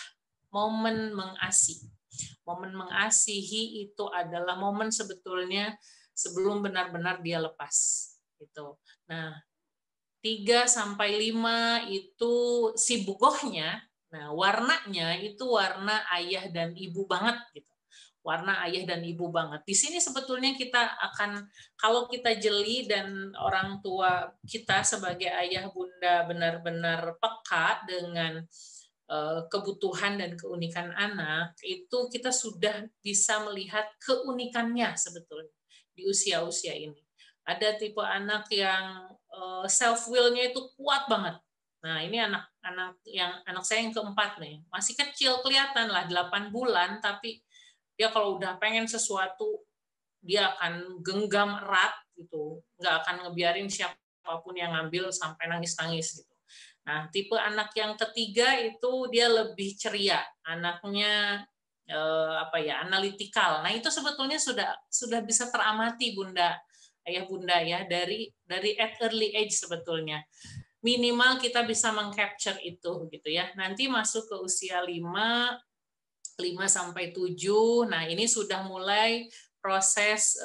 momen mengasihi. Momen mengasihi itu adalah momen sebetulnya sebelum benar-benar dia lepas gitu. Nah, 3 sampai 5 itu si bugohnya. Nah, warnanya itu warna ayah dan ibu banget gitu. Warna ayah dan ibu banget. Di sini sebetulnya kita akan, kalau kita jeli dan orang tua kita sebagai ayah bunda benar-benar peka dengan kebutuhan dan keunikan anak, itu kita sudah bisa melihat keunikannya sebetulnya di usia-usia ini. Ada tipe anak yang self will-nya itu kuat banget. Nah, ini anak saya yang keempat nih. Masih kecil kelihatan lah, 8 bulan, tapi dia kalau udah pengen sesuatu, dia akan genggam erat gitu. Nggak akan ngebiarin siapapun yang ngambil sampai nangis-nangis gitu. Nah, tipe anak yang ketiga itu dia lebih ceria. Anaknya analitikal. Nah, itu sebetulnya sudah bisa teramati ayah bunda ya, dari at early age sebetulnya. Minimal kita bisa mengcapture itu gitu ya. Nanti masuk ke usia 5 sampai 7. Nah, ini sudah mulai proses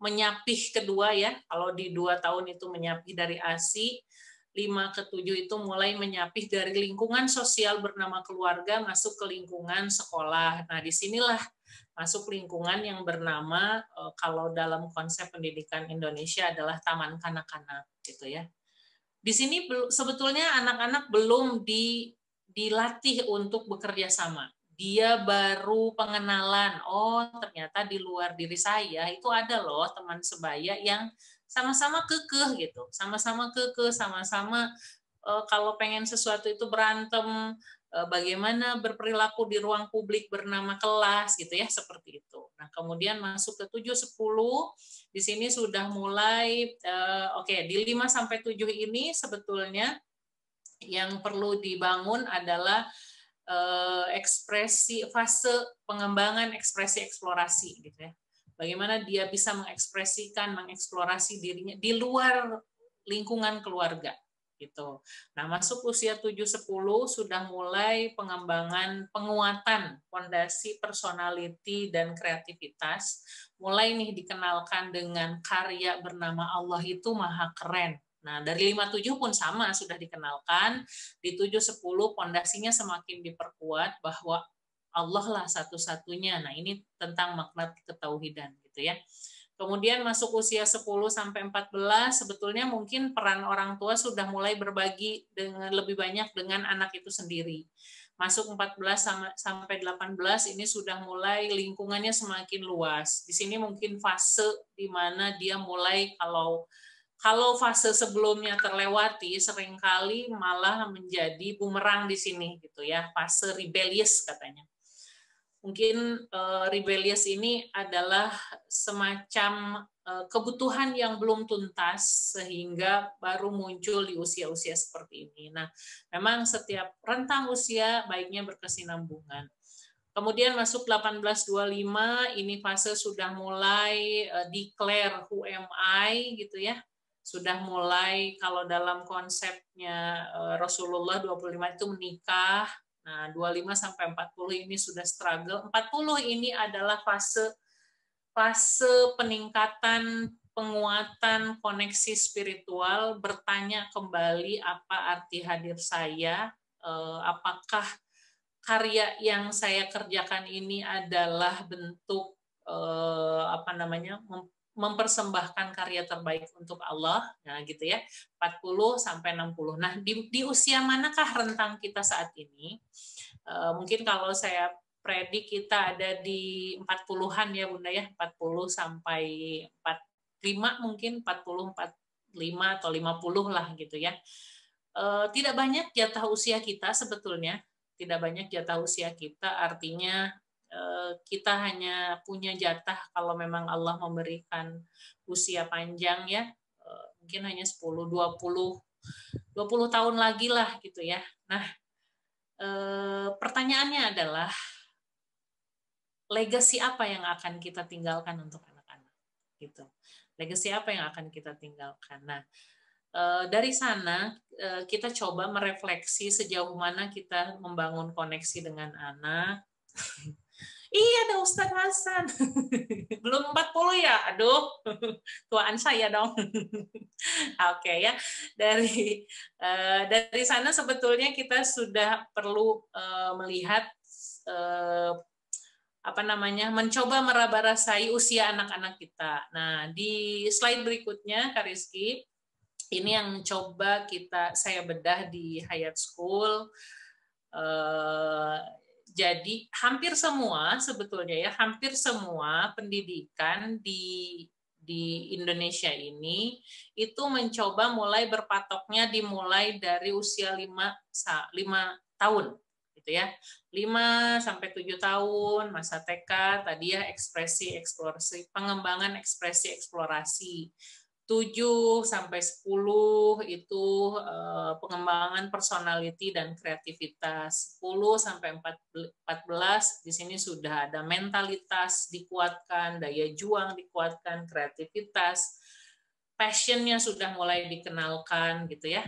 menyapih kedua ya. Kalau di 2 tahun itu menyapih dari ASI, 5 ke 7 itu mulai menyapih dari lingkungan sosial bernama keluarga masuk ke lingkungan sekolah. Nah, disinilah Masuk lingkungan yang bernama kalau dalam konsep pendidikan Indonesia adalah taman kanak-kanak gitu ya. Di sini sebetulnya anak-anak belum dilatih untuk bekerja sama. Dia baru pengenalan, oh ternyata di luar diri saya itu ada loh teman sebaya yang sama-sama kekeh gitu, sama-sama kekeh, sama-sama kalau pengen sesuatu itu berantem, bagaimana berperilaku di ruang publik bernama kelas gitu ya, seperti itu. Nah, kemudian masuk ke 7 10 di sini sudah mulai oke, di 5 sampai 7 ini sebetulnya yang perlu dibangun adalah ekspresi fase pengembangan ekspresi eksplorasi gitu ya. Bagaimana dia bisa mengekspresikan, mengeksplorasi dirinya di luar lingkungan keluarga gitu. Nah, masuk usia 7-10 sudah mulai pengembangan penguatan fondasi personality dan kreativitas. Mulai nih dikenalkan dengan karya bernama Allah itu Maha Keren. Nah, dari 5-7 pun sama sudah dikenalkan, di 7-10 pondasinya semakin diperkuat bahwa Allah lah satu-satunya. Nah, ini tentang makna ketauhidan gitu ya. Kemudian masuk usia 10 sampai 14 sebetulnya mungkin peran orang tua sudah mulai berbagi dengan lebih banyak dengan anak itu sendiri. Masuk 14 sampai 18 ini sudah mulai lingkungannya semakin luas. Di sini mungkin fase di mana dia mulai kalau fase sebelumnya terlewati seringkali malah menjadi bumerang di sini gitu ya, fase rebellious katanya. Mungkin rebellious ini adalah semacam kebutuhan yang belum tuntas sehingga baru muncul di usia-usia seperti ini. Nah, memang setiap rentang usia baiknya berkesinambungan. Kemudian masuk 18-25 ini fase sudah mulai declare who am I gitu ya. Sudah mulai kalau dalam konsepnya Rasulullah 25 itu menikah. Nah, 25 sampai 40 ini sudah struggle. 40 ini adalah fase peningkatan penguatan koneksi spiritual, bertanya kembali apa arti hadir saya, apakah karya yang saya kerjakan ini adalah bentuk mempersembahkan karya terbaik untuk Allah, nah gitu ya, 40 sampai 60. Nah, di usia manakah rentang kita saat ini? Mungkin kalau saya predik kita ada di 40-an ya Bunda ya, 40 sampai 45 mungkin 40 45 atau 50 lah gitu ya. Tidak banyak jatah usia kita sebetulnya, tidak banyak jatah usia kita, artinya kita hanya punya jatah kalau memang Allah memberikan usia panjang ya, mungkin hanya 10, 20 tahun lagi lah gitu ya. Nah, pertanyaannya adalah legacy apa yang akan kita tinggalkan untuk anak-anak gitu. Legacy apa yang akan kita tinggalkan. Nah, dari sana kita coba merefleksi sejauh mana kita membangun koneksi dengan anak. Iya, ada Ustadz Hasan. Belum 40 ya? Aduh, tuaan saya dong. Oke ya. Dari sana sebetulnya kita sudah perlu melihat mencoba meraba-rasai usia anak-anak kita. Nah, di slide berikutnya, Kak Rizky, ini yang coba saya bedah di Hayat School. Jadi hampir semua sebetulnya ya, hampir semua pendidikan di Indonesia ini itu mencoba mulai berpatoknya dimulai dari usia 5 tahun gitu ya. 5 sampai 7 tahun masa TK tadi ya, ekspresi eksplorasi, pengembangan ekspresi eksplorasi. 7 sampai 10 itu pengembangan personality dan kreativitas. 10 sampai 14 di sini sudah ada mentalitas dikuatkan, daya juang dikuatkan, kreativitas, passionnya sudah mulai dikenalkan gitu ya.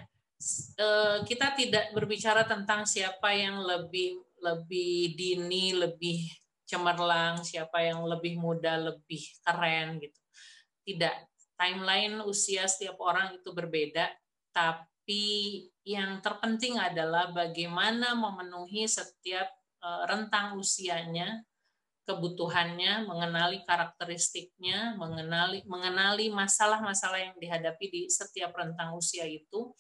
Kita tidak berbicara tentang siapa yang lebih dini, lebih cemerlang, siapa yang lebih muda, lebih keren gitu. Tidak. Timeline usia setiap orang itu berbeda, tapi yang terpenting adalah bagaimana memenuhi setiap rentang usianya kebutuhannya, mengenali karakteristiknya, mengenali masalah-masalah yang dihadapi di setiap rentang usia itu.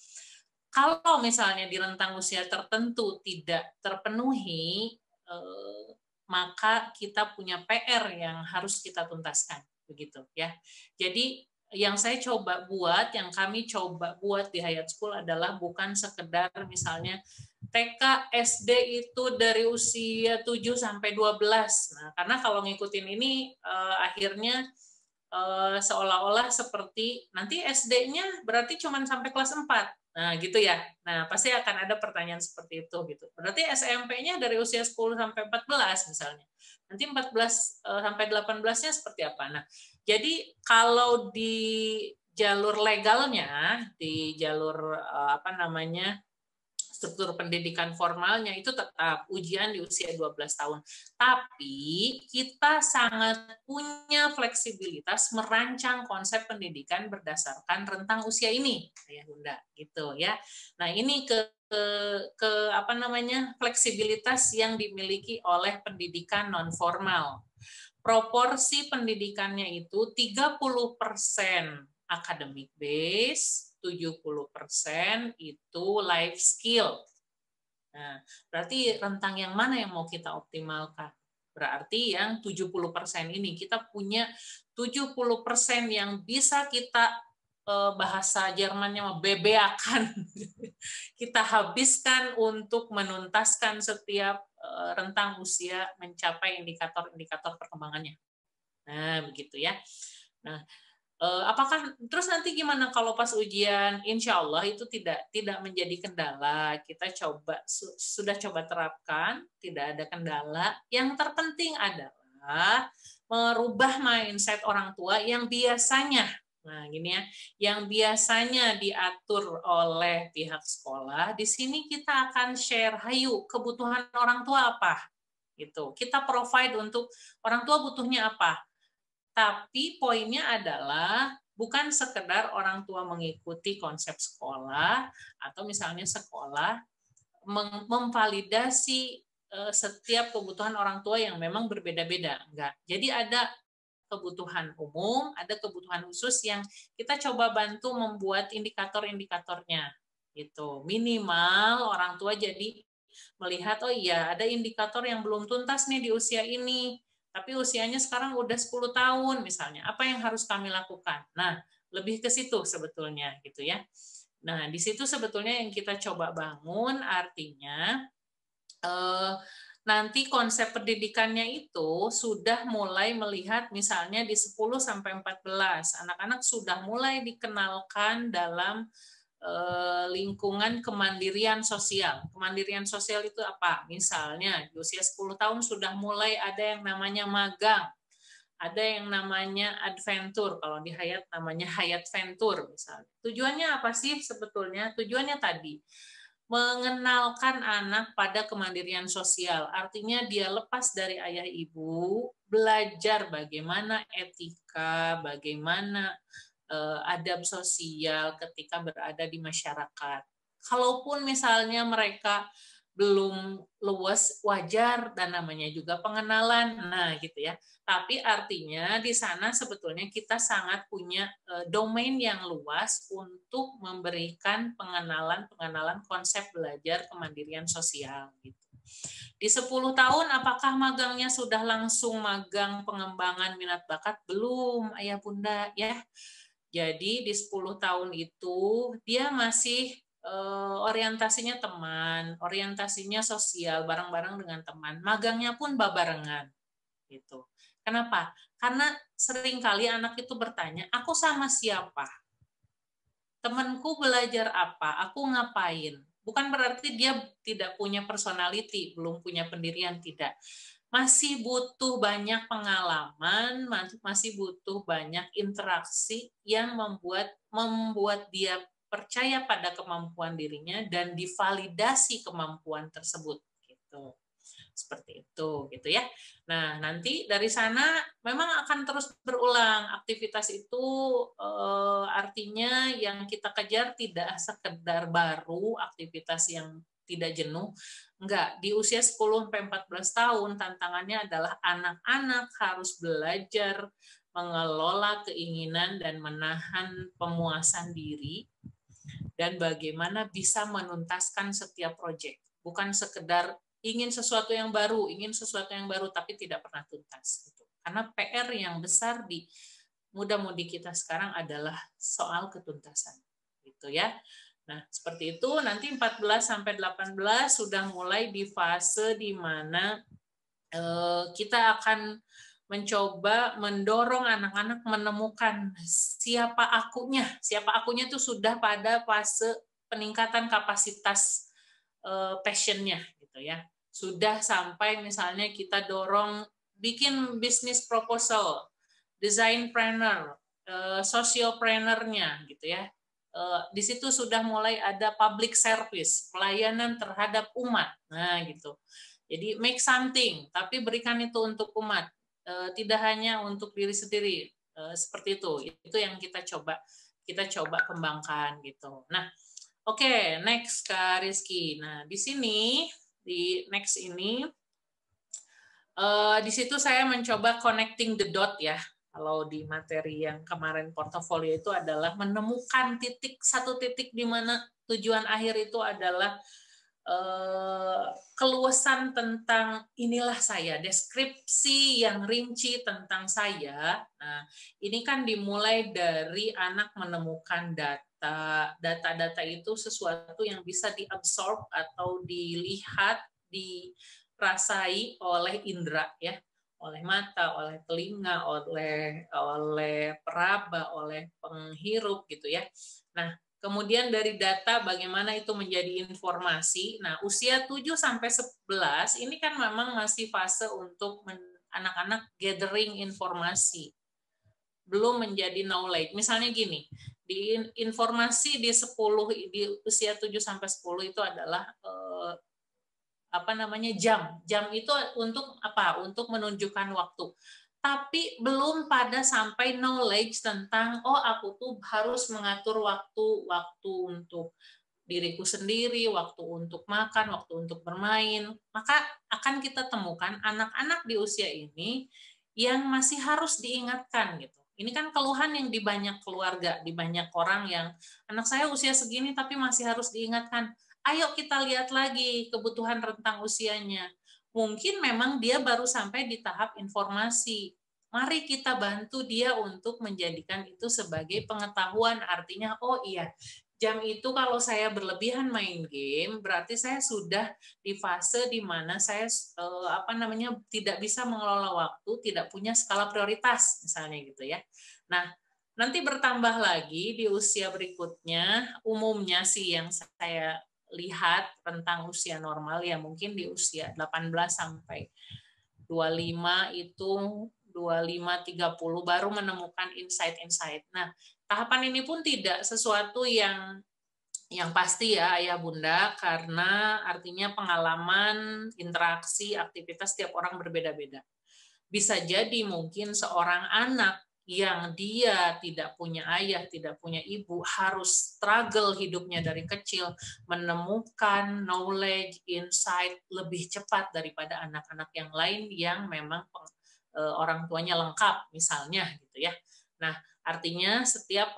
Kalau misalnya di rentang usia tertentu tidak terpenuhi, maka kita punya PR yang harus kita tuntaskan, begitu ya. Jadi yang kami coba buat di Hayat School adalah bukan sekedar misalnya TK, SD itu dari usia 7 sampai 12. Nah, karena kalau ngikutin ini akhirnya seolah-olah seperti nanti SD-nya berarti cuma sampai kelas 4. Nah, gitu ya. Nah, pasti akan ada pertanyaan seperti itu gitu. Berarti SMP-nya dari usia 10 sampai 14 misalnya. Nanti 14 sampai 18-nya seperti apa? Nah, jadi kalau di jalur legalnya, di jalur struktur pendidikan formalnya itu tetap ujian di usia 12 tahun. Tapi kita sangat punya fleksibilitas merancang konsep pendidikan berdasarkan rentang usia ini, Ayah Bunda, gitu ya. Nah, ini fleksibilitas yang dimiliki oleh pendidikan non formal. Proporsi pendidikannya itu 30% academic base, 70% itu life skill. Nah, berarti rentang yang mana yang mau kita optimalkan? Berarti yang 70% ini kita punya 70% yang bisa kita bahasa Jermannya bebeakan. Kita habiskan untuk menuntaskan setiap rentang usia mencapai indikator-indikator perkembangannya. Nah, begitu ya. Nah, apakah terus nanti gimana kalau pas ujian? Insya Allah itu tidak menjadi kendala. Kita sudah coba terapkan, tidak ada kendala. Yang terpenting adalah merubah mindset orang tua yang biasanya, nah gini ya, yang biasanya diatur oleh pihak sekolah. Di sini kita akan share, hayu kebutuhan orang tua apa, gitu. Kita provide untuk orang tua butuhnya apa. Tapi poinnya adalah bukan sekedar orang tua mengikuti konsep sekolah atau misalnya sekolah memvalidasi setiap kebutuhan orang tua yang memang berbeda-beda. Enggak. Jadi ada kebutuhan umum, ada kebutuhan khusus yang kita coba bantu membuat indikator-indikatornya. Gitu. Minimal orang tua jadi melihat, oh iya ada indikator yang belum tuntas nih di usia ini. Tapi usianya sekarang udah 10 tahun misalnya. Apa yang harus kami lakukan? Nah, lebih ke situ sebetulnya gitu ya. Nah, di situ sebetulnya yang kita coba bangun artinya nanti konsep pendidikannya itu sudah mulai melihat misalnya di 10 sampai 14 anak-anak sudah mulai dikenalkan dalam lingkungan kemandirian sosial. Kemandirian sosial itu apa? Misalnya di usia 10 tahun sudah mulai ada yang namanya magang, ada yang namanya adventure, kalau di Hayat namanya Hayat Venture misalnya. Tujuannya apa sih sebetulnya? Tujuannya tadi mengenalkan anak pada kemandirian sosial. Artinya dia lepas dari ayah ibu, belajar bagaimana etika, bagaimana adab sosial ketika berada di masyarakat. Kalaupun misalnya mereka belum luas, wajar, dan namanya juga pengenalan. Nah, gitu ya. Tapi artinya di sana sebetulnya kita sangat punya domain yang luas untuk memberikan pengenalan konsep belajar kemandirian sosial gitu. Di 10 tahun apakah magangnya sudah langsung magang pengembangan minat bakat? Belum, Ayah Bunda ya. Jadi di 10 tahun itu dia masih orientasinya teman, orientasinya sosial bareng-bareng dengan teman. Magangnya pun babarengan gitu. Kenapa? Karena seringkali anak itu bertanya, aku sama siapa? Temanku belajar apa? Aku ngapain? Bukan berarti dia tidak punya personality, belum punya pendirian, tidak. Masih butuh banyak pengalaman, masih butuh banyak interaksi yang membuat dia percaya pada kemampuan dirinya dan divalidasi kemampuan tersebut gitu. Seperti itu gitu ya. Nah, nanti dari sana memang akan terus berulang. Aktivitas itu artinya yang kita kejar tidak sekedar baru, aktivitas yang tidak jenuh. Enggak, di usia 10-14 tahun tantangannya adalah anak-anak harus belajar mengelola keinginan dan menahan pemuasan diri dan bagaimana bisa menuntaskan setiap proyek. Bukan sekedar ingin sesuatu yang baru, tapi tidak pernah tuntas. Karena PR yang besar di muda-mudi kita sekarang adalah soal ketuntasan. Gitu ya. Nah, seperti itu nanti 14-18 sudah mulai di fase di mana kita akan mencoba mendorong anak-anak menemukan siapa akunya. Siapa akunya itu sudah pada fase peningkatan kapasitas passion-nya gitu ya. Sudah sampai misalnya kita dorong bikin bisnis proposal, design planner, sociopreneur-nya gitu ya. Di situ sudah mulai ada public service, pelayanan terhadap umat. Nah, gitu. Jadi make something, tapi berikan itu untuk umat. Tidak hanya untuk diri sendiri. Seperti itu. Itu yang kita coba kembangkan gitu. Nah, oke, next Kak Rizky. Nah, di sini di next ini di situ saya mencoba connecting the dot ya. Kalau di materi yang kemarin portofolio itu adalah menemukan satu titik di mana tujuan akhir itu adalah keluasan tentang inilah saya, deskripsi yang rinci tentang saya. Nah, ini kan dimulai dari anak menemukan data. Data-data itu sesuatu yang bisa diabsorb atau dilihat, dirasai oleh indera ya. Oleh mata, oleh telinga, oleh peraba, oleh penghirup gitu ya. Nah, kemudian dari data bagaimana itu menjadi informasi. Nah, usia 7-11 ini kan memang masih fase untuk anak-anak gathering informasi. Belum menjadi knowledge. Misalnya gini, di informasi di usia 7-10 itu adalah jam. Jam itu untuk apa? Untuk menunjukkan waktu. Tapi belum pada sampai knowledge tentang aku tuh harus mengatur waktu untuk diriku sendiri, waktu untuk makan, waktu untuk bermain. Maka akan kita temukan anak-anak di usia ini yang masih harus diingatkan gitu. Ini kan keluhan yang di banyak keluarga, di banyak orang yang anak saya usia segini tapi masih harus diingatkan. Ayo kita lihat lagi kebutuhan rentang usianya. Mungkin memang dia baru sampai di tahap informasi. Mari kita bantu dia untuk menjadikan itu sebagai pengetahuan. Artinya, oh iya, jam itu kalau saya berlebihan main game, berarti saya sudah di fase di mana saya tidak bisa mengelola waktu, tidak punya skala prioritas, misalnya gitu ya. Nah, nanti bertambah lagi di usia berikutnya, umumnya sih yang saya lihat tentang usia normal ya mungkin di usia 18 sampai 25 itu 25-30 baru menemukan insight-insight. Nah, tahapan ini pun tidak sesuatu yang pasti ya Ayah Bunda karena artinya pengalaman, interaksi, aktivitas tiap orang berbeda-beda. Bisa jadi mungkin seorang anak yang dia tidak punya ayah, tidak punya ibu, harus struggle hidupnya dari kecil, menemukan knowledge, insight lebih cepat daripada anak-anak yang lain yang memang orang tuanya lengkap, misalnya gitu ya. Nah, artinya setiap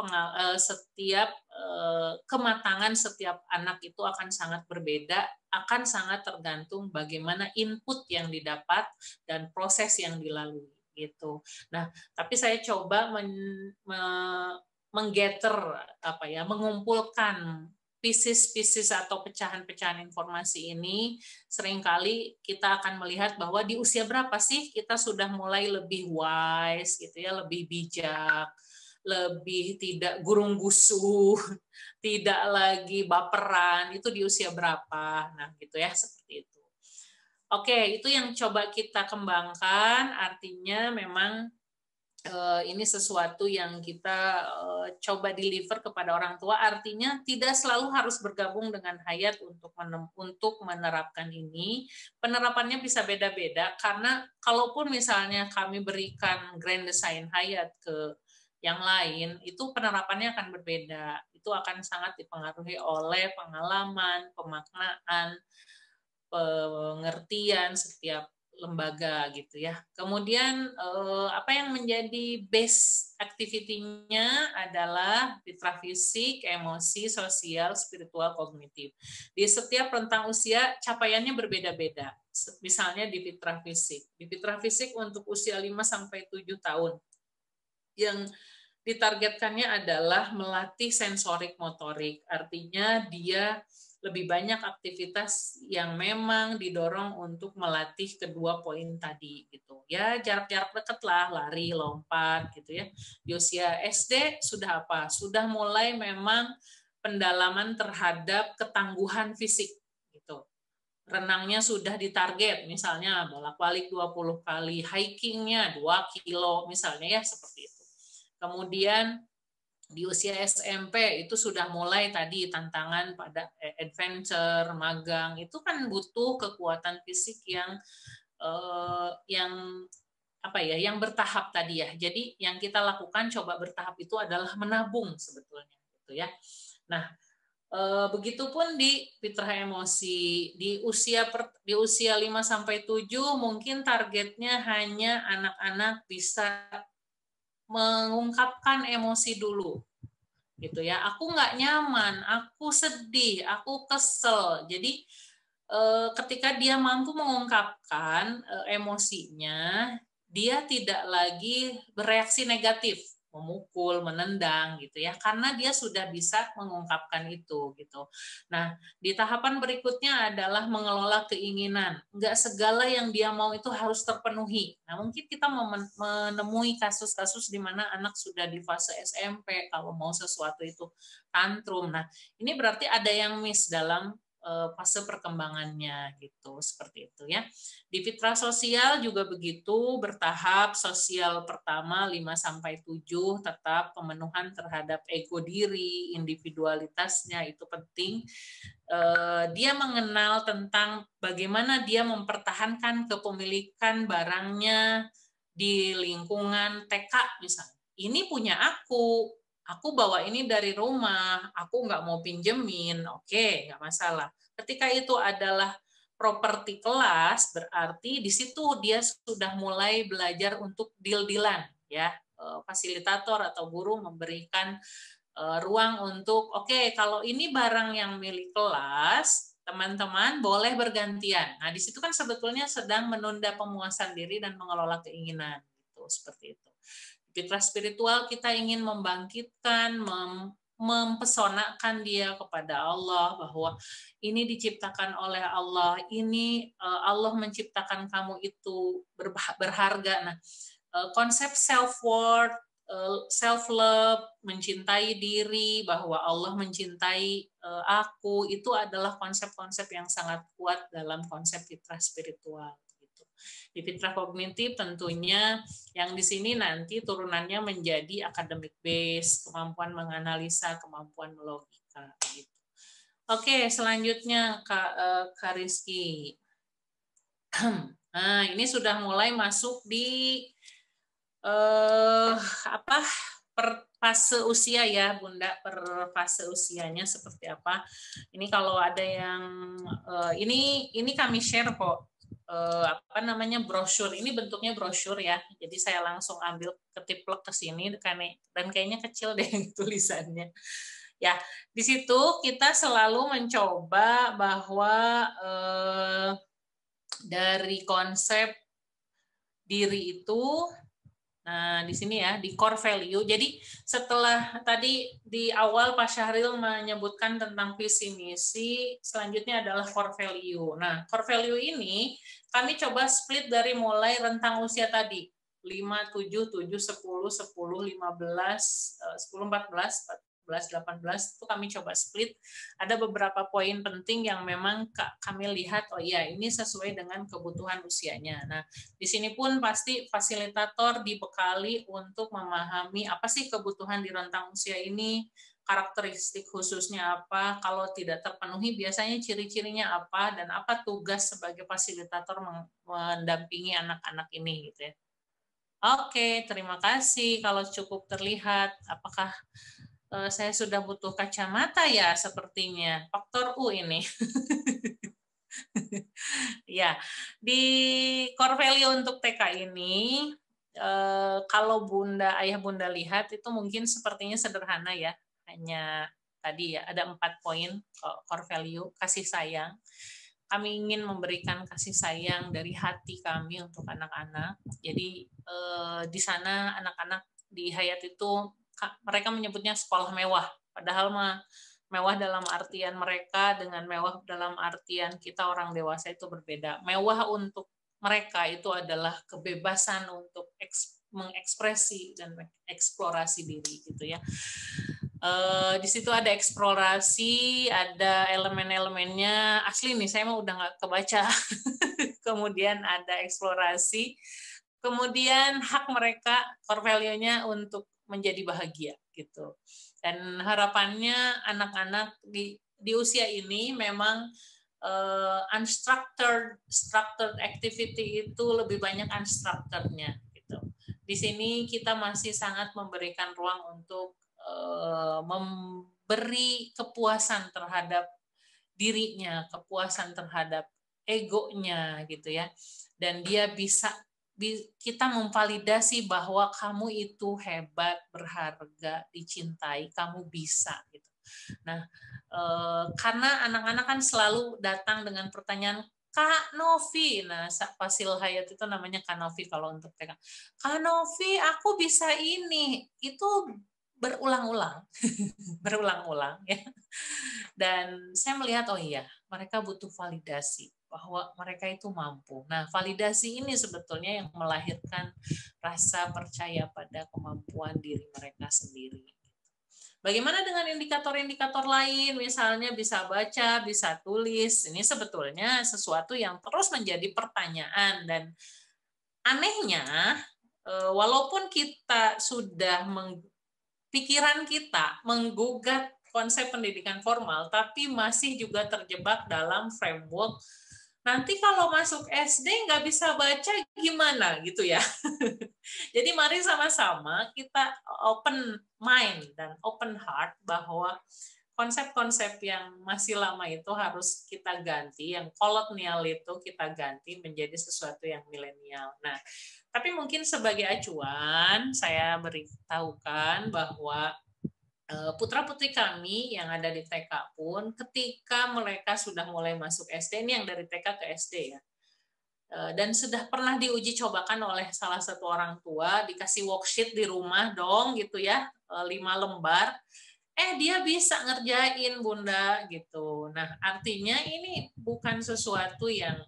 kematangan setiap anak itu akan sangat berbeda, akan sangat tergantung bagaimana input yang didapat dan proses yang dilalui gitu. Nah, tapi saya coba mengumpulkan pieces atau pecahan-pecahan informasi ini. Seringkali kita akan melihat bahwa di usia berapa sih kita sudah mulai lebih wise gitu ya, lebih bijak, lebih tidak gurung-gusuh, tidak lagi baperan, itu di usia berapa. Nah, gitu ya, seperti itu. Oke, itu yang coba kita kembangkan, artinya memang ini sesuatu yang kita coba deliver kepada orang tua, artinya tidak selalu harus bergabung dengan Hayat untuk menerapkan ini. Penerapannya bisa beda-beda, karena kalaupun misalnya kami berikan Grand Design Hayat ke yang lain, itu penerapannya akan berbeda. Itu akan sangat dipengaruhi oleh pengalaman, pemaknaan, pengertian setiap lembaga gitu ya. Kemudian apa yang menjadi base activity-nya adalah fitrah fisik, emosi, sosial, spiritual, kognitif. Di setiap rentang usia capaiannya berbeda-beda. Misalnya di fitrah fisik. Di fitrah fisik untuk usia 5 sampai 7 tahun. Yang ditargetkannya adalah melatih sensorik motorik. Artinya dia lebih banyak aktivitas yang memang didorong untuk melatih kedua poin tadi gitu. Ya, jarak-jarak dekat lah, lari, lompat gitu ya. Di usia SD sudah apa? Sudah mulai memang pendalaman terhadap ketangguhan fisik gitu. Renangnya sudah ditarget, misalnya bolak-balik 20 kali, hikingnya 2 kilo misalnya ya, seperti itu. Kemudian di usia SMP itu sudah mulai tadi tantangan pada adventure, magang, itu kan butuh kekuatan fisik yang apa ya, yang bertahap tadi ya. Jadi yang kita lakukan coba bertahap itu adalah menabung sebetulnya gitu ya. Nah, begitupun di fitrah emosi di usia 5 sampai 7 mungkin targetnya hanya anak-anak bisa mengungkapkan emosi dulu gitu ya. Aku nggak nyaman, aku sedih, aku kesel. Jadi ketika dia mampu mengungkapkan emosinya, dia tidak lagi bereaksi negatif, memukul, menendang gitu ya, karena dia sudah bisa mengungkapkan itu gitu. Nah, di tahapan berikutnya adalah mengelola keinginan. Nggak segala yang dia mau itu harus terpenuhi. Nah, mungkin kita menemui kasus-kasus di mana anak sudah di fase SMP, kalau mau sesuatu itu tantrum. Nah, ini berarti ada yang miss dalam fase perkembangannya gitu, seperti itu ya. Di fitrah sosial juga begitu, bertahap. Sosial pertama 5 sampai 7 tetap pemenuhan terhadap ego diri, individualitasnya itu penting. Dia mengenal tentang bagaimana dia mempertahankan kepemilikan barangnya di lingkungan TK misalnya. Ini punya aku bawa ini dari rumah, aku nggak mau pinjemin, oke, nggak masalah. Ketika itu adalah properti kelas, berarti di situ dia sudah mulai belajar untuk deal-dealan, ya. Fasilitator atau guru memberikan ruang untuk, oke, kalau ini barang yang milik kelas, teman-teman boleh bergantian. Nah, di situ kan sebetulnya sedang menunda pemuasan diri dan mengelola keinginan, gitu, seperti itu. Fitrah spiritual kita ingin membangkitkan, mempesonakan dia kepada Allah, bahwa ini diciptakan oleh Allah, ini Allah menciptakan kamu itu berharga. Nah, konsep self-worth, self-love, mencintai diri, bahwa Allah mencintai aku, itu adalah konsep-konsep yang sangat kuat dalam konsep fitrah spiritual. Di fitrah kognitif tentunya yang di sini nanti turunannya menjadi academic base, kemampuan menganalisa, kemampuan melogika. Gitu. Oke, selanjutnya Kak Rizky. Nah, ini sudah mulai masuk di per fase usia ya, Bunda, per fase usianya seperti apa. Ini kalau ada yang ini kami share kok. Brosur. Ini bentuknya brosur ya. Jadi saya langsung ambil ketiplek ke sini dan kayaknya kecil deh tulisannya. Ya, di situ kita selalu mencoba bahwa dari konsep diri itu, nah di sini ya, di core value. Jadi setelah tadi di awal Pak Syahril menyebutkan tentang visi misi, selanjutnya adalah core value. Nah, core value ini kami coba split dari mulai rentang usia tadi, 5, 7, 7, 10, 10, 15, 10, 14, 18 itu kami coba split. Ada beberapa poin penting yang memang kami lihat, oh iya ini sesuai dengan kebutuhan usianya. Nah, di sini pun pasti fasilitator dibekali untuk memahami apa sih kebutuhan di rentang usia ini, karakteristik khususnya apa, kalau tidak terpenuhi biasanya ciri-cirinya apa, dan apa tugas sebagai fasilitator mendampingi anak-anak ini gitu ya. Oke, terima kasih. Kalau cukup terlihat, apakah saya sudah butuh kacamata ya sepertinya. Faktor U ini. Ya, di core value untuk TK ini, kalau ayah bunda lihat itu mungkin sepertinya sederhana ya, hanya tadi ya ada 4 poin core value, kasih sayang. Kami ingin memberikan kasih sayang dari hati kami untuk anak-anak. Jadi di sana anak-anak di Hayat itu mereka menyebutnya sekolah mewah, padahal mah mewah dalam artian mereka dengan mewah dalam artian kita orang dewasa itu berbeda. Mewah untuk mereka itu adalah kebebasan untuk mengekspresi dan mengeksplorasi diri gitu ya. Di situ ada eksplorasi, ada elemen-elemennya asli nih, saya mah udah nggak kebaca. Kemudian ada eksplorasi, kemudian hak mereka, core value-nya untuk menjadi bahagia gitu. Dan harapannya anak-anak di usia ini memang structured activity itu lebih banyak unstructured-nya gitu. Di sini kita masih sangat memberikan ruang untuk memberi kepuasan terhadap dirinya, kepuasan terhadap egonya gitu ya. Dan dia kita memvalidasi bahwa kamu itu hebat, berharga, dicintai, kamu bisa gitu. Nah, karena anak-anak kan selalu datang dengan pertanyaan, Kak Novi, nah Fasil Hayat itu namanya Kak Novi kalau untuk TK. Kak Novi, aku bisa ini, itu berulang-ulang, berulang-ulang ya. Dan saya melihat, oh iya, mereka butuh validasi bahwa mereka itu mampu. Nah, validasi ini sebetulnya yang melahirkan rasa percaya pada kemampuan diri mereka sendiri. Bagaimana dengan indikator-indikator lain, misalnya bisa baca, bisa tulis. Ini sebetulnya sesuatu yang terus menjadi pertanyaan dan anehnya, walaupun kita sudah pikiran kita menggugat konsep pendidikan formal, tapi masih juga terjebak dalam framework. Nanti kalau masuk SD nggak bisa baca gimana gitu ya. Jadi mari sama-sama kita open mind dan open heart bahwa konsep-konsep yang masih lama itu harus kita ganti, yang kolonial itu kita ganti menjadi sesuatu yang milenial. Nah, tapi mungkin sebagai acuan saya beritahukan bahwa putra-putri kami yang ada di TK pun ketika mereka sudah mulai masuk SD, ini yang dari TK ke SD ya, dan sudah pernah diuji cobakan oleh salah satu orang tua, dikasih worksheet di rumah dong gitu ya, 5 lembar, dia bisa ngerjain Bunda gitu. Nah, artinya ini bukan sesuatu yang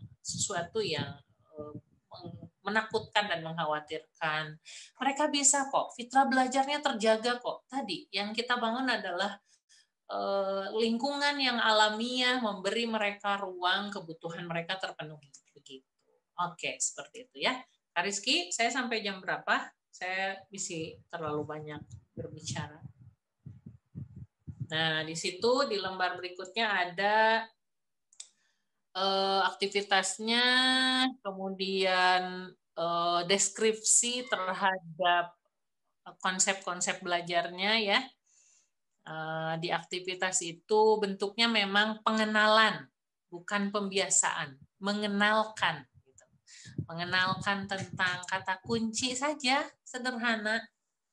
menakutkan dan mengkhawatirkan. Mereka bisa kok, fitrah belajarnya terjaga kok. Tadi yang kita bangun adalah lingkungan yang alamiah, memberi mereka ruang, kebutuhan mereka terpenuhi. Begitu. Oke, seperti itu ya. Kak Rizky, saya sampai jam berapa? Saya bisa terlalu banyak berbicara. Nah, di situ di lembar berikutnya ada aktivitasnya, kemudian deskripsi terhadap konsep-konsep belajarnya ya. Di aktivitas itu bentuknya memang pengenalan, bukan pembiasaan, mengenalkan. Gitu. Mengenalkan tentang kata kunci saja, sederhana.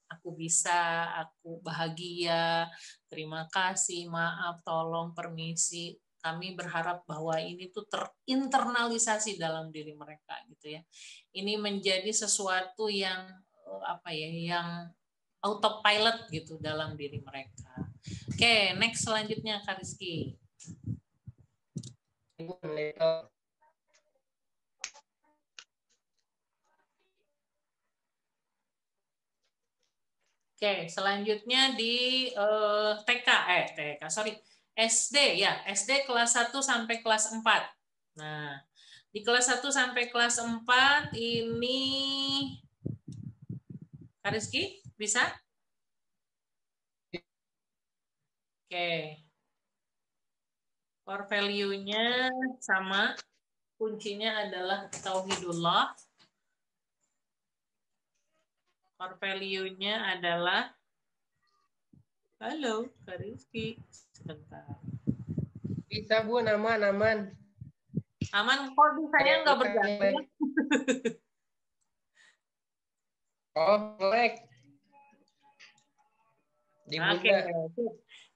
Aku bisa, aku bahagia, terima kasih, maaf, tolong, permisi. Kami berharap bahwa ini tuh terinternalisasi dalam diri mereka gitu ya. Ini menjadi sesuatu yang yang autopilot gitu dalam diri mereka. Oke, next selanjutnya Kak Rizky. Oke, selanjutnya di SD ya, SD kelas 1 sampai kelas 4. Nah, di kelas 1 sampai kelas 4 ini Kak Rizky bisa? Oke. Core value-nya sama, kuncinya adalah tauhidullah. Core value-nya adalah, halo, Kak Rizky, sebentar.
Bisa Bu, aman.
Aman, kok saya nggak bergantung.
Oh, melek. Di
Oke,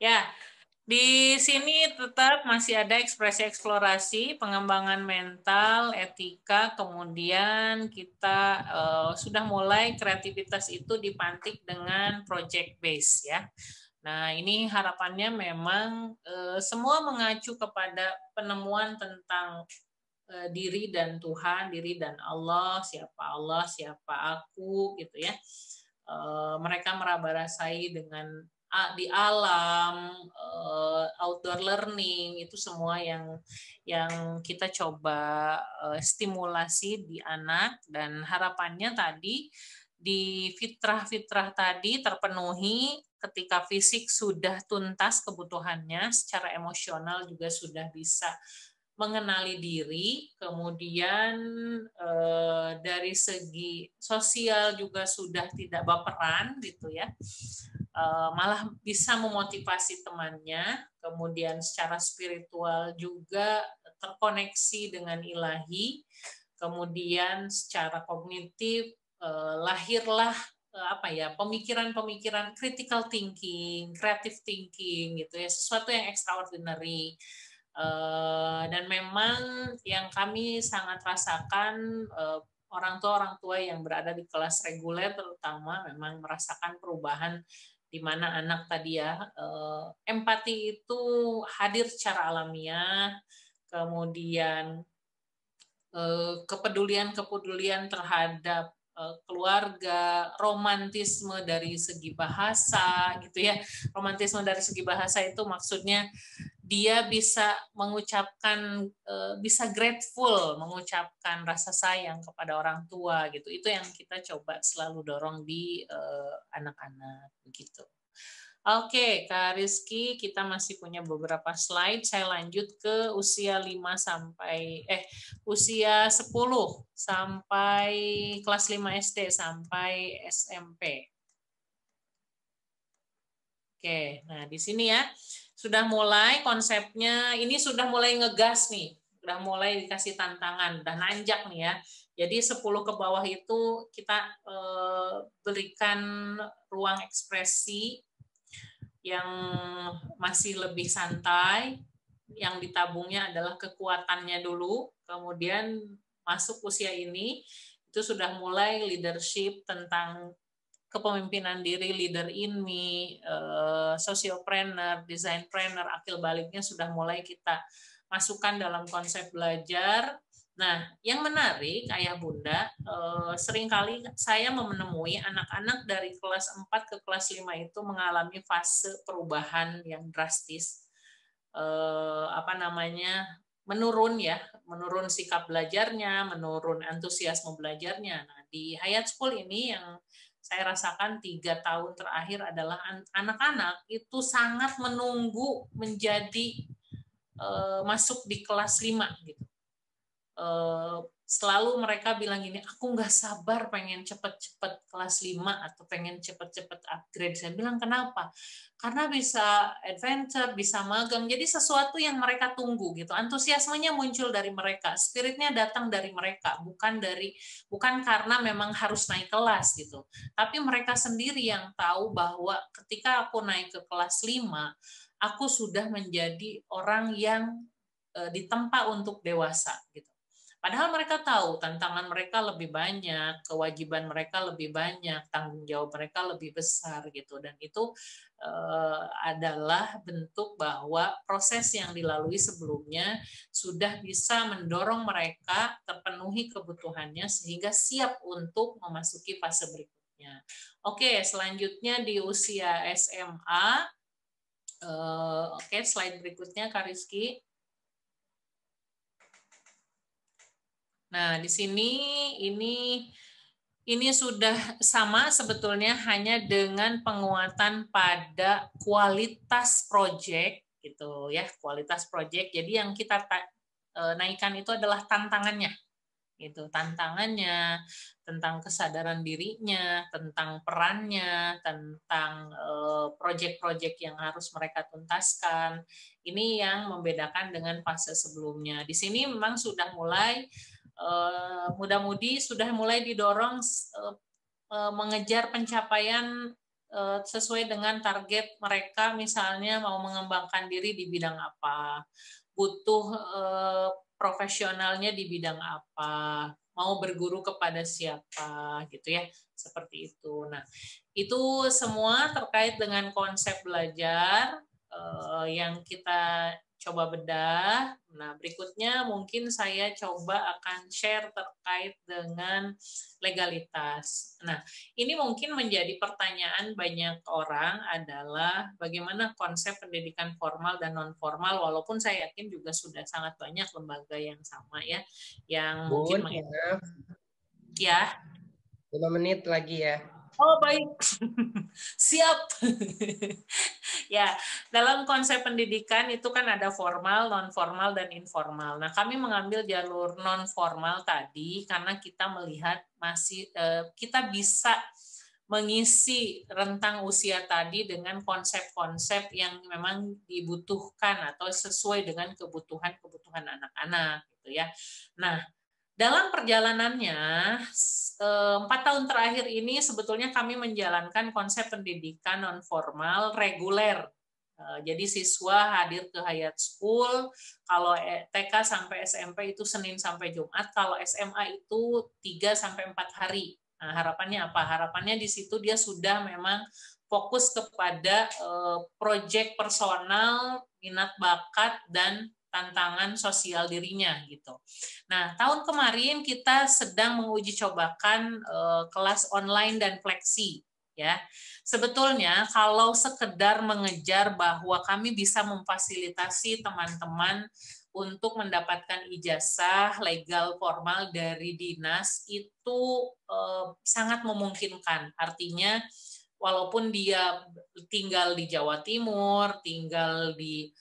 ya. Di sini tetap masih ada ekspresi eksplorasi, pengembangan mental, etika, kemudian kita sudah mulai kreativitas itu dipantik dengan project base ya. Nah, ini harapannya memang semua mengacu kepada penemuan tentang diri dan Tuhan, diri dan Allah, siapa aku gitu ya. Mereka meraba-rasai dengan di alam, outdoor learning, itu semua yang kita coba stimulasi di anak, dan harapannya tadi di fitrah-fitrah tadi terpenuhi. Ketika fisik sudah tuntas kebutuhannya, secara emosional juga sudah bisa mengenali diri, kemudian dari segi sosial juga sudah tidak baperan gitu ya, malah bisa memotivasi temannya, kemudian secara spiritual juga terkoneksi dengan ilahi, kemudian secara kognitif lahirlah pemikiran-pemikiran critical thinking, creative thinking gitu ya, sesuatu yang extraordinary. Dan memang yang kami sangat rasakan, orang tua yang berada di kelas reguler terutama memang merasakan perubahan di mana anak tadi ya, empati itu hadir secara alamiah, kemudian kepedulian terhadap keluarga, romantisme dari segi bahasa gitu ya. Romantisme dari segi bahasa itu maksudnya dia bisa mengucapkan, bisa grateful, mengucapkan rasa sayang kepada orang tua gitu. Itu yang kita coba selalu dorong di anak-anak begitu. Oke, Kak Rizky, kita masih punya beberapa slide. Saya lanjut ke usia 10 sampai kelas 5 SD sampai SMP. Oke, nah di sini ya sudah mulai konsepnya, ini sudah mulai ngegas nih, sudah mulai dikasih tantangan, udah nanjak nih ya. Jadi 10 ke bawah itu kita berikan ruang ekspresi yang masih lebih santai, yang ditabungnya adalah kekuatannya dulu, kemudian masuk usia ini, itu sudah mulai leadership tentang kepemimpinan diri, leader in me, sociopreneur, designpreneur, akil baliknya sudah mulai kita masukkan dalam konsep belajar. Nah, yang menarik, Ayah Bunda, seringkali saya menemui anak-anak dari kelas 4 ke kelas 5 itu mengalami fase perubahan yang drastis. Menurun ya, menurun sikap belajarnya, menurun antusiasme belajarnya. Nah, di Hayat School ini yang saya rasakan 3 tahun terakhir adalah anak-anak itu sangat menunggu menjadi masuk di kelas 5 gitu. Selalu mereka bilang gini, aku nggak sabar pengen cepet-cepet kelas 5 atau pengen cepet-cepet upgrade. Saya bilang kenapa? Karena bisa adventure, bisa magang, jadi sesuatu yang mereka tunggu gitu. Antusiasmenya muncul dari mereka, spiritnya datang dari mereka, bukan karena memang harus naik kelas gitu. Tapi mereka sendiri yang tahu bahwa ketika aku naik ke kelas 5, aku sudah menjadi orang yang ditempa untuk dewasa gitu. Padahal mereka tahu tantangan mereka lebih banyak, kewajiban mereka lebih banyak, tanggung jawab mereka lebih besar gitu, dan itu adalah bentuk bahwa proses yang dilalui sebelumnya sudah bisa mendorong mereka terpenuhi kebutuhannya sehingga siap untuk memasuki fase berikutnya. Oke, selanjutnya di usia SMA. Oke, slide berikutnya Kak Rizky. Nah, di sini ini sudah sama sebetulnya, hanya dengan penguatan pada kualitas proyek gitu ya, kualitas proyek. Jadi yang kita naikkan itu adalah tantangannya. Itu tantangannya, tentang kesadaran dirinya, tentang perannya, tentang proyek-proyek yang harus mereka tuntaskan. Ini yang membedakan dengan fase sebelumnya. Di sini memang sudah mulai muda-mudi sudah mulai didorong mengejar pencapaian sesuai dengan target mereka, misalnya mau mengembangkan diri di bidang apa, butuh profesionalnya di bidang apa, mau berguru kepada siapa, gitu ya, seperti itu. Nah, itu semua terkait dengan konsep belajar yang kita coba bedah. Nah, berikutnya mungkin saya coba akan share terkait dengan legalitas. Nah, ini mungkin menjadi pertanyaan banyak orang adalah bagaimana konsep pendidikan formal dan non formal, walaupun saya yakin juga sudah sangat banyak lembaga yang sama ya, yang mungkin
maaf.
Ya.
5 menit lagi ya.
Oh, baik. Siap. Ya, dalam konsep pendidikan itu kan ada formal, non formal, dan informal. Nah, kami mengambil jalur non formal tadi karena kita melihat masih kita bisa mengisi rentang usia tadi dengan konsep-konsep yang memang dibutuhkan atau sesuai dengan kebutuhan anak-anak gitu ya. Nah, dalam perjalanannya 4 tahun terakhir ini sebetulnya kami menjalankan konsep pendidikan non formal reguler. Jadi siswa hadir ke Hayat School, kalau TK sampai SMP itu Senin sampai Jumat, kalau SMA itu 3 sampai 4 hari. Nah, harapannya apa? Harapannya di situ dia sudah memang fokus kepada proyek personal, minat bakat, dan tantangan sosial dirinya gitu. Nah, tahun kemarin kita sedang menguji cobakan kelas online dan fleksi ya. Sebetulnya kalau sekedar mengejar bahwa kami bisa memfasilitasi teman-teman untuk mendapatkan ijazah legal formal dari dinas itu sangat memungkinkan. Artinya walaupun dia tinggal di Jawa Timur, tinggal di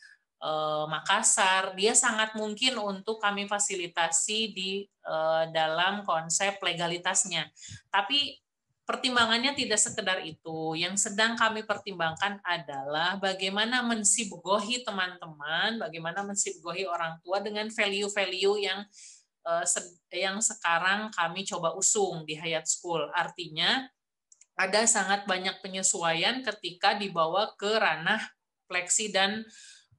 Makassar, dia sangat mungkin untuk kami fasilitasi di dalam konsep legalitasnya. Tapi pertimbangannya tidak sekedar itu. Yang sedang kami pertimbangkan adalah bagaimana mensibgohi teman-teman, bagaimana mensibgohi orang tua dengan value-value yang sekarang kami coba usung di Hayat School. Artinya ada sangat banyak penyesuaian ketika dibawa ke ranah fleksi dan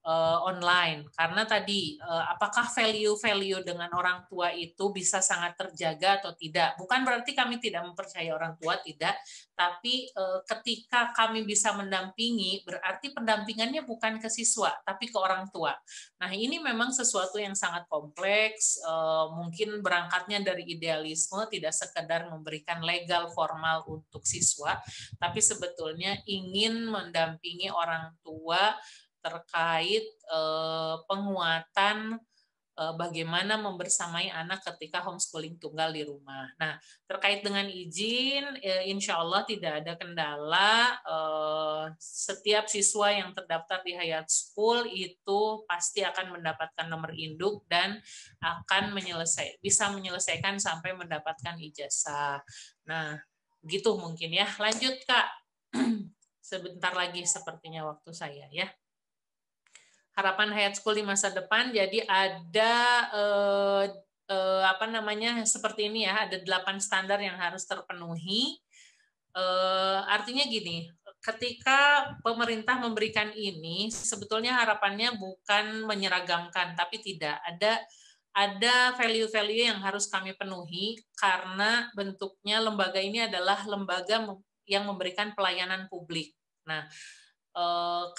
online, karena tadi apakah value-value dengan orang tua itu bisa sangat terjaga atau tidak. Bukan berarti kami tidak mempercayai orang tua, tidak, tapi ketika kami bisa mendampingi, berarti pendampingannya bukan ke siswa tapi ke orang tua. Nah, ini memang sesuatu yang sangat kompleks, mungkin berangkatnya dari idealisme, tidak sekedar memberikan legal formal untuk siswa, tapi sebetulnya ingin mendampingi orang tua terkait penguatan bagaimana membersamai anak ketika homeschooling tunggal di rumah. Nah, terkait dengan izin, insya Allah tidak ada kendala. Setiap siswa yang terdaftar di Hayat School itu pasti akan mendapatkan nomor induk dan akan bisa menyelesaikan sampai mendapatkan ijazah. Nah, gitu mungkin ya. Lanjut, Kak. Sebentar lagi sepertinya waktu saya ya. Harapan Hayat School di masa depan, jadi ada seperti ini ya, ada 8 standar yang harus terpenuhi. Artinya gini, ketika pemerintah memberikan ini, sebetulnya harapannya bukan menyeragamkan, tapi tidak, ada value-value yang harus kami penuhi karena bentuknya lembaga ini adalah lembaga yang memberikan pelayanan publik. Nah,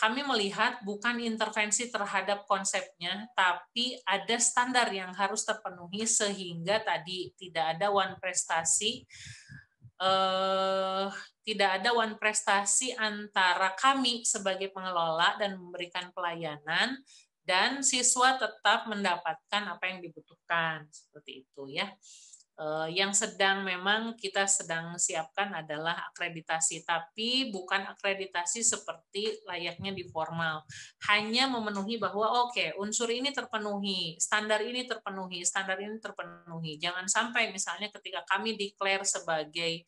kami melihat bukan intervensi terhadap konsepnya, tapi ada standar yang harus terpenuhi sehingga tadi tidak ada one prestasi antara kami sebagai pengelola dan memberikan pelayanan dan siswa tetap mendapatkan apa yang dibutuhkan, seperti itu ya. Yang memang kita sedang siapkan adalah akreditasi, tapi bukan akreditasi seperti layaknya di formal. Hanya memenuhi bahwa oke, unsur ini terpenuhi, standar ini terpenuhi, standar ini terpenuhi. Jangan sampai misalnya ketika kami declare sebagai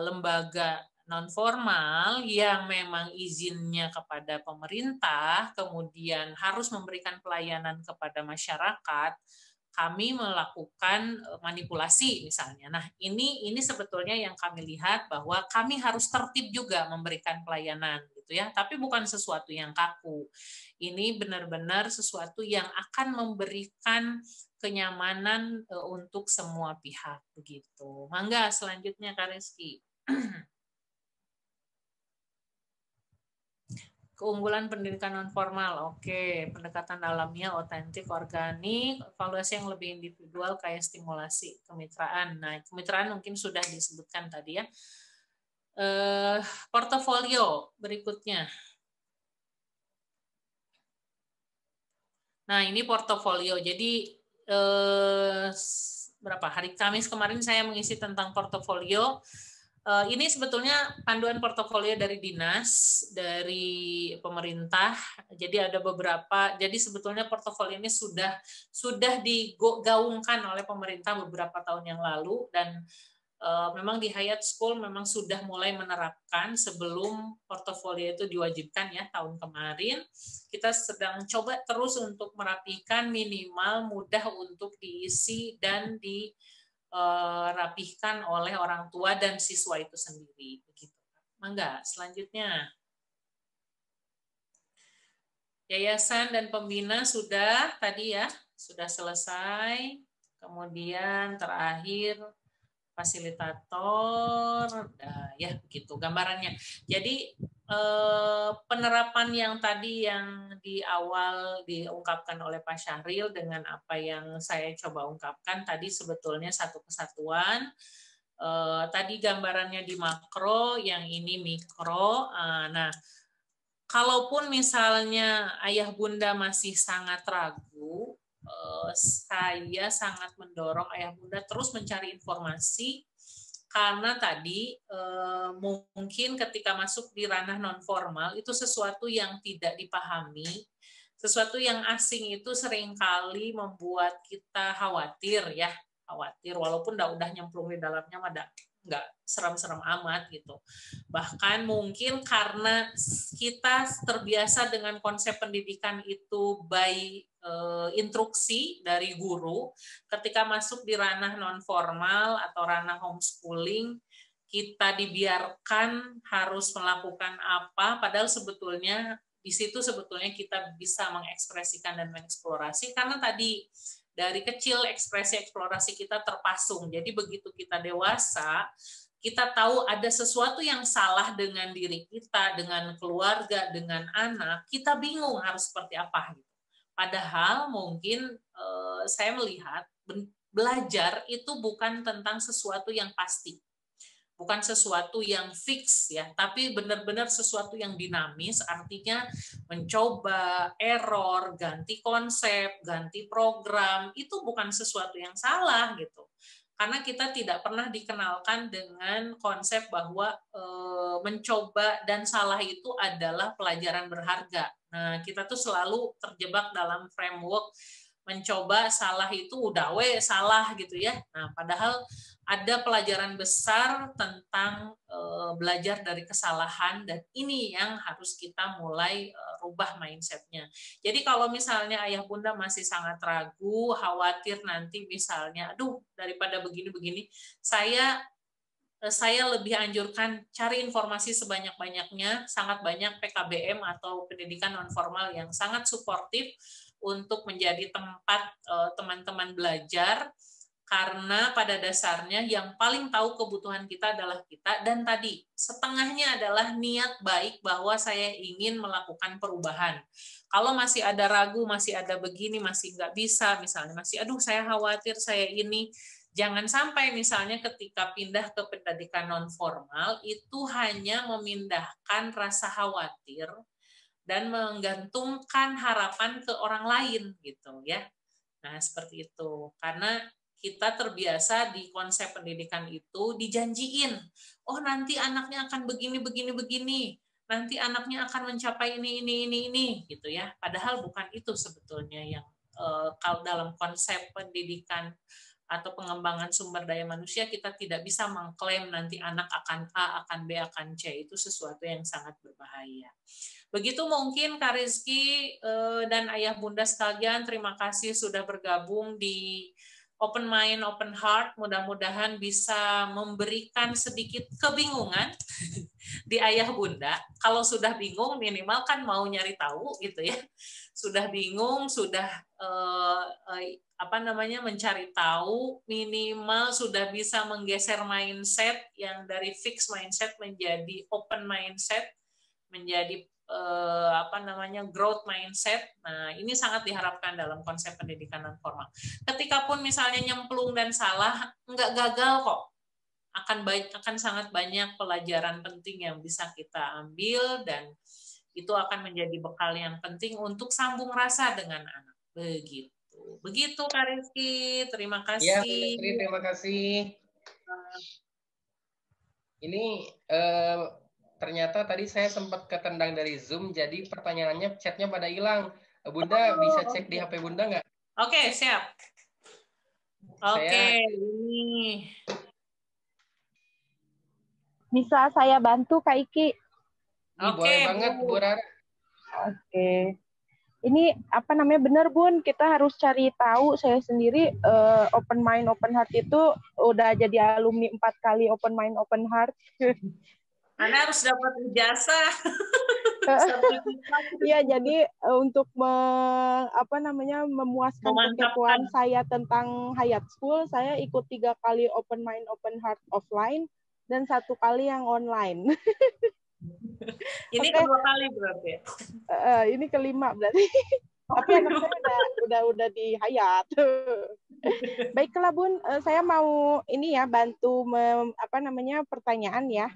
lembaga non formal yang memang izinnya kepada pemerintah, kemudian harus memberikan pelayanan kepada masyarakat, kami melakukan manipulasi misalnya. Nah, ini sebetulnya yang kami lihat bahwa kami harus tertib juga memberikan pelayanan gitu ya, tapi bukan sesuatu yang kaku. Ini benar-benar sesuatu yang akan memberikan kenyamanan untuk semua pihak begitu. Mangga selanjutnya Kak Rizky. Keunggulan pendidikan non formal, oke. Pendekatan alamiah, otentik, organik, evaluasi yang lebih individual kayak stimulasi, kemitraan. Nah, kemitraan mungkin sudah disebutkan tadi ya. Portofolio berikutnya. Nah, ini portofolio. Jadi berapa hari Kamis kemarin saya mengisi tentang portofolio. Ini sebetulnya panduan portofolio dari dinas, dari pemerintah. Jadi ada beberapa. Jadi sebetulnya portofolio ini sudah digaungkan oleh pemerintah beberapa tahun yang lalu, dan memang di Hayat School memang sudah mulai menerapkan sebelum portofolio itu diwajibkan ya tahun kemarin. Kita sedang coba terus untuk merapikan, minimal mudah untuk diisi dan dirapihkan oleh orang tua dan siswa itu sendiri. Begitu. Mangga, selanjutnya. Yayasan dan pembina sudah tadi ya, sudah selesai. Kemudian terakhir fasilitator, ya begitu gambarannya. Jadi penerapan yang tadi yang di awal diungkapkan oleh Pak Syahril dengan apa yang saya coba ungkapkan tadi sebetulnya satu kesatuan. Tadi gambarannya di makro, yang ini mikro. Nah, kalaupun misalnya ayah bunda masih sangat ragu, saya sangat mendorong ayah bunda terus mencari informasi, karena tadi mungkin ketika masuk di ranah non formal itu sesuatu yang tidak dipahami, sesuatu yang asing itu seringkali membuat kita khawatir ya, khawatir walaupun udah nyemplung di dalamnya mah nggak serem-serem amat gitu. Bahkan mungkin karena kita terbiasa dengan konsep pendidikan itu by instruksi dari guru, ketika masuk di ranah non formal atau ranah homeschooling, kita dibiarkan harus melakukan apa, padahal sebetulnya di situ sebetulnya kita bisa mengekspresikan dan mengeksplorasi, karena tadi dari kecil ekspresi eksplorasi kita terpasung. Jadi begitu kita dewasa, kita tahu ada sesuatu yang salah dengan diri kita, dengan keluarga, dengan anak, kita bingung harus seperti apa. Padahal mungkin saya melihat belajar itu bukan tentang sesuatu yang pasti, bukan sesuatu yang fix ya, tapi benar-benar sesuatu yang dinamis, artinya mencoba, error, ganti konsep, ganti program, itu bukan sesuatu yang salah gitu. Karena kita tidak pernah dikenalkan dengan konsep bahwa mencoba dan salah itu adalah pelajaran berharga. Nah, kita tuh selalu terjebak dalam framework mencoba, salah itu udah salah gitu ya. Nah, padahal ada pelajaran besar tentang belajar dari kesalahan, dan ini yang harus kita mulai rubah mindset-nya. Jadi kalau misalnya ayah bunda masih sangat ragu, khawatir nanti misalnya, aduh daripada begini-begini, saya lebih anjurkan cari informasi sebanyak-banyaknya. Sangat banyak PKBM atau pendidikan non formal yang sangat suportif untuk menjadi tempat teman-teman belajar, karena pada dasarnya yang paling tahu kebutuhan kita adalah kita, dan tadi setengahnya adalah niat baik bahwa saya ingin melakukan perubahan. Kalau masih ada ragu, masih ada begini, masih nggak bisa, misalnya masih aduh saya khawatir, saya ini, jangan sampai misalnya ketika pindah ke pendidikan non formal itu hanya memindahkan rasa khawatir dan menggantungkan harapan ke orang lain gitu ya. Nah, seperti itu. Karena kita terbiasa di konsep pendidikan itu dijanjiin, oh nanti anaknya akan begini, nanti anaknya akan mencapai ini, gitu ya. Padahal bukan itu sebetulnya yang kalau dalam konsep pendidikan atau pengembangan sumber daya manusia, kita tidak bisa mengklaim nanti anak akan A, akan B, akan C. Itu sesuatu yang sangat berbahaya. Begitu mungkin Kak Rizky dan Ayah Bunda sekalian, terima kasih sudah bergabung di Open Mind, Open Heart. Mudah-mudahan bisa memberikan sedikit kebingungan di Ayah Bunda. Kalau sudah bingung, minimal kan mau nyari tahu gitu ya. Sudah bingung, sudah mencari tahu, minimal sudah bisa menggeser mindset yang dari fixed mindset menjadi open mindset, menjadi growth mindset. Nah, ini sangat diharapkan dalam konsep pendidikan non formal. Ketika pun misalnya nyemplung dan salah, nggak gagal kok. Akan sangat banyak pelajaran penting yang bisa kita ambil, dan itu akan menjadi bekal yang penting untuk sambung rasa dengan anak. Begitu Kak Rizky, terima kasih.
Ya, terima kasih. Ini ternyata tadi saya sempat ketendang dari Zoom, jadi pertanyaannya chatnya pada hilang. Bunda bisa cek di HP Bunda nggak?
Oke, siap. Oke, ini.
Bisa saya bantu Kak Iki?
Boleh banget, Bu Rara.
Oke. Ini benar Bun, kita harus cari tahu. Saya sendiri Open Mind Open Heart itu udah jadi alumni 4 kali Open Mind Open Heart.
Anda harus dapat ijazah.
Iya, jadi untuk memuaskan kekepoan saya tentang Hayat School, saya ikut 3 kali Open Mind Open Heart offline dan 1 kali yang online.
Ini kedua kali berarti.
Ini kelima berarti. Tapi anak saya udah di Hayat. Baiklah Bun, saya mau ini ya bantu pertanyaan ya.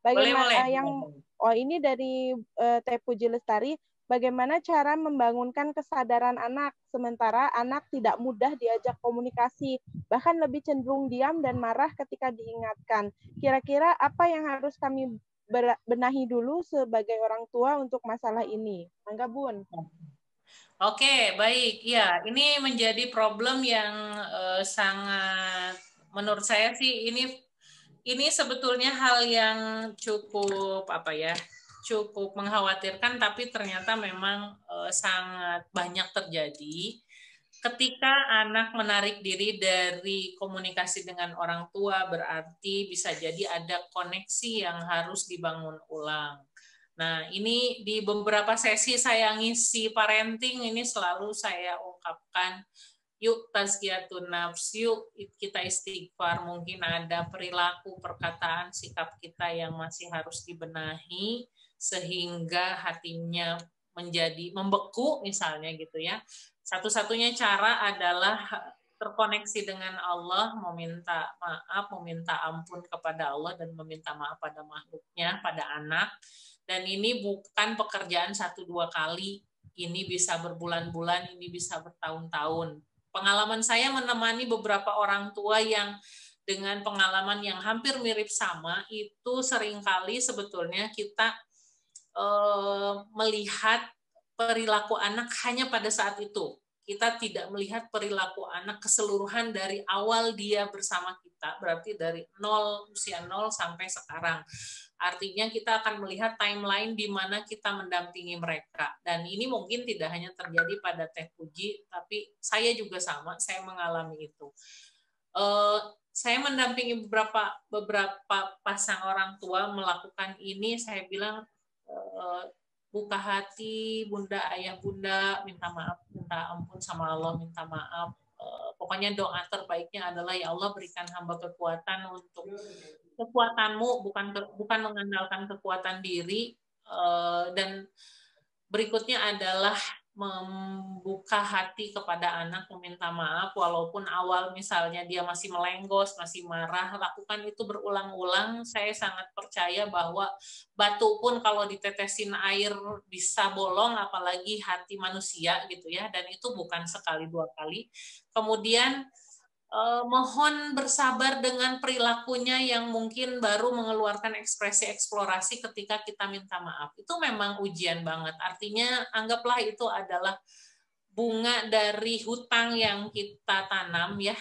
Bagaimana boleh. Ini dari Teh Puji Lestari. Bagaimana cara membangunkan kesadaran anak sementara anak tidak mudah diajak komunikasi, bahkan lebih cenderung diam dan marah ketika diingatkan. Kira-kira apa yang harus kami benahi dulu sebagai orang tua untuk masalah ini? Mangga Bun.
Oke, baik. Ya, ini menjadi problem yang sangat, menurut saya sih ini sebetulnya hal yang cukup cukup mengkhawatirkan, tapi ternyata memang sangat banyak terjadi ketika anak menarik diri dari komunikasi dengan orang tua. Berarti bisa jadi ada koneksi yang harus dibangun ulang. Nah, ini di beberapa sesi saya ngisi parenting, ini selalu saya ungkapkan, yuk tazkiyatun nafs, yuk kita istighfar. Mungkin ada perilaku, perkataan, sikap kita yang masih harus dibenahi sehingga hatinya menjadi membeku misalnya gitu ya. Satu-satunya cara adalah terkoneksi dengan Allah, meminta maaf, meminta ampun kepada Allah, dan meminta maaf pada makhluknya, pada anak. Dan ini bukan pekerjaan 1-2 kali, ini bisa berbulan-bulan, ini bisa bertahun-tahun. Pengalaman saya menemani beberapa orang tua yang dengan pengalaman yang hampir mirip sama, itu seringkali sebetulnya kita melihat perilaku anak hanya pada saat itu. Kita tidak melihat perilaku anak keseluruhan dari awal dia bersama kita, berarti dari usia 0 sampai sekarang. Artinya kita akan melihat timeline di mana kita mendampingi mereka. Dan ini mungkin tidak hanya terjadi pada Teh Puji, tapi saya juga sama, saya mengalami itu. Saya mendampingi beberapa pasang orang tua melakukan ini. Saya bilang, buka hati, Bunda, Ayah Bunda, minta maaf, minta ampun sama Allah, minta maaf. Pokoknya doa terbaiknya adalah, ya Allah berikan hamba kekuatan untuk kekuatanmu, bukan mengandalkan kekuatan diri. Dan berikutnya adalah membuka hati kepada anak, meminta maaf, walaupun awal misalnya dia masih melenggos, masih marah, lakukan itu berulang-ulang. Saya sangat percaya bahwa batu pun kalau ditetesin air bisa bolong, apalagi hati manusia gitu ya, dan itu bukan sekali 2 kali. Kemudian mohon bersabar dengan perilakunya yang mungkin baru mengeluarkan ekspresi eksplorasi ketika kita minta maaf. Itu memang ujian banget. Artinya anggaplah itu adalah bunga dari hutang yang kita tanam ya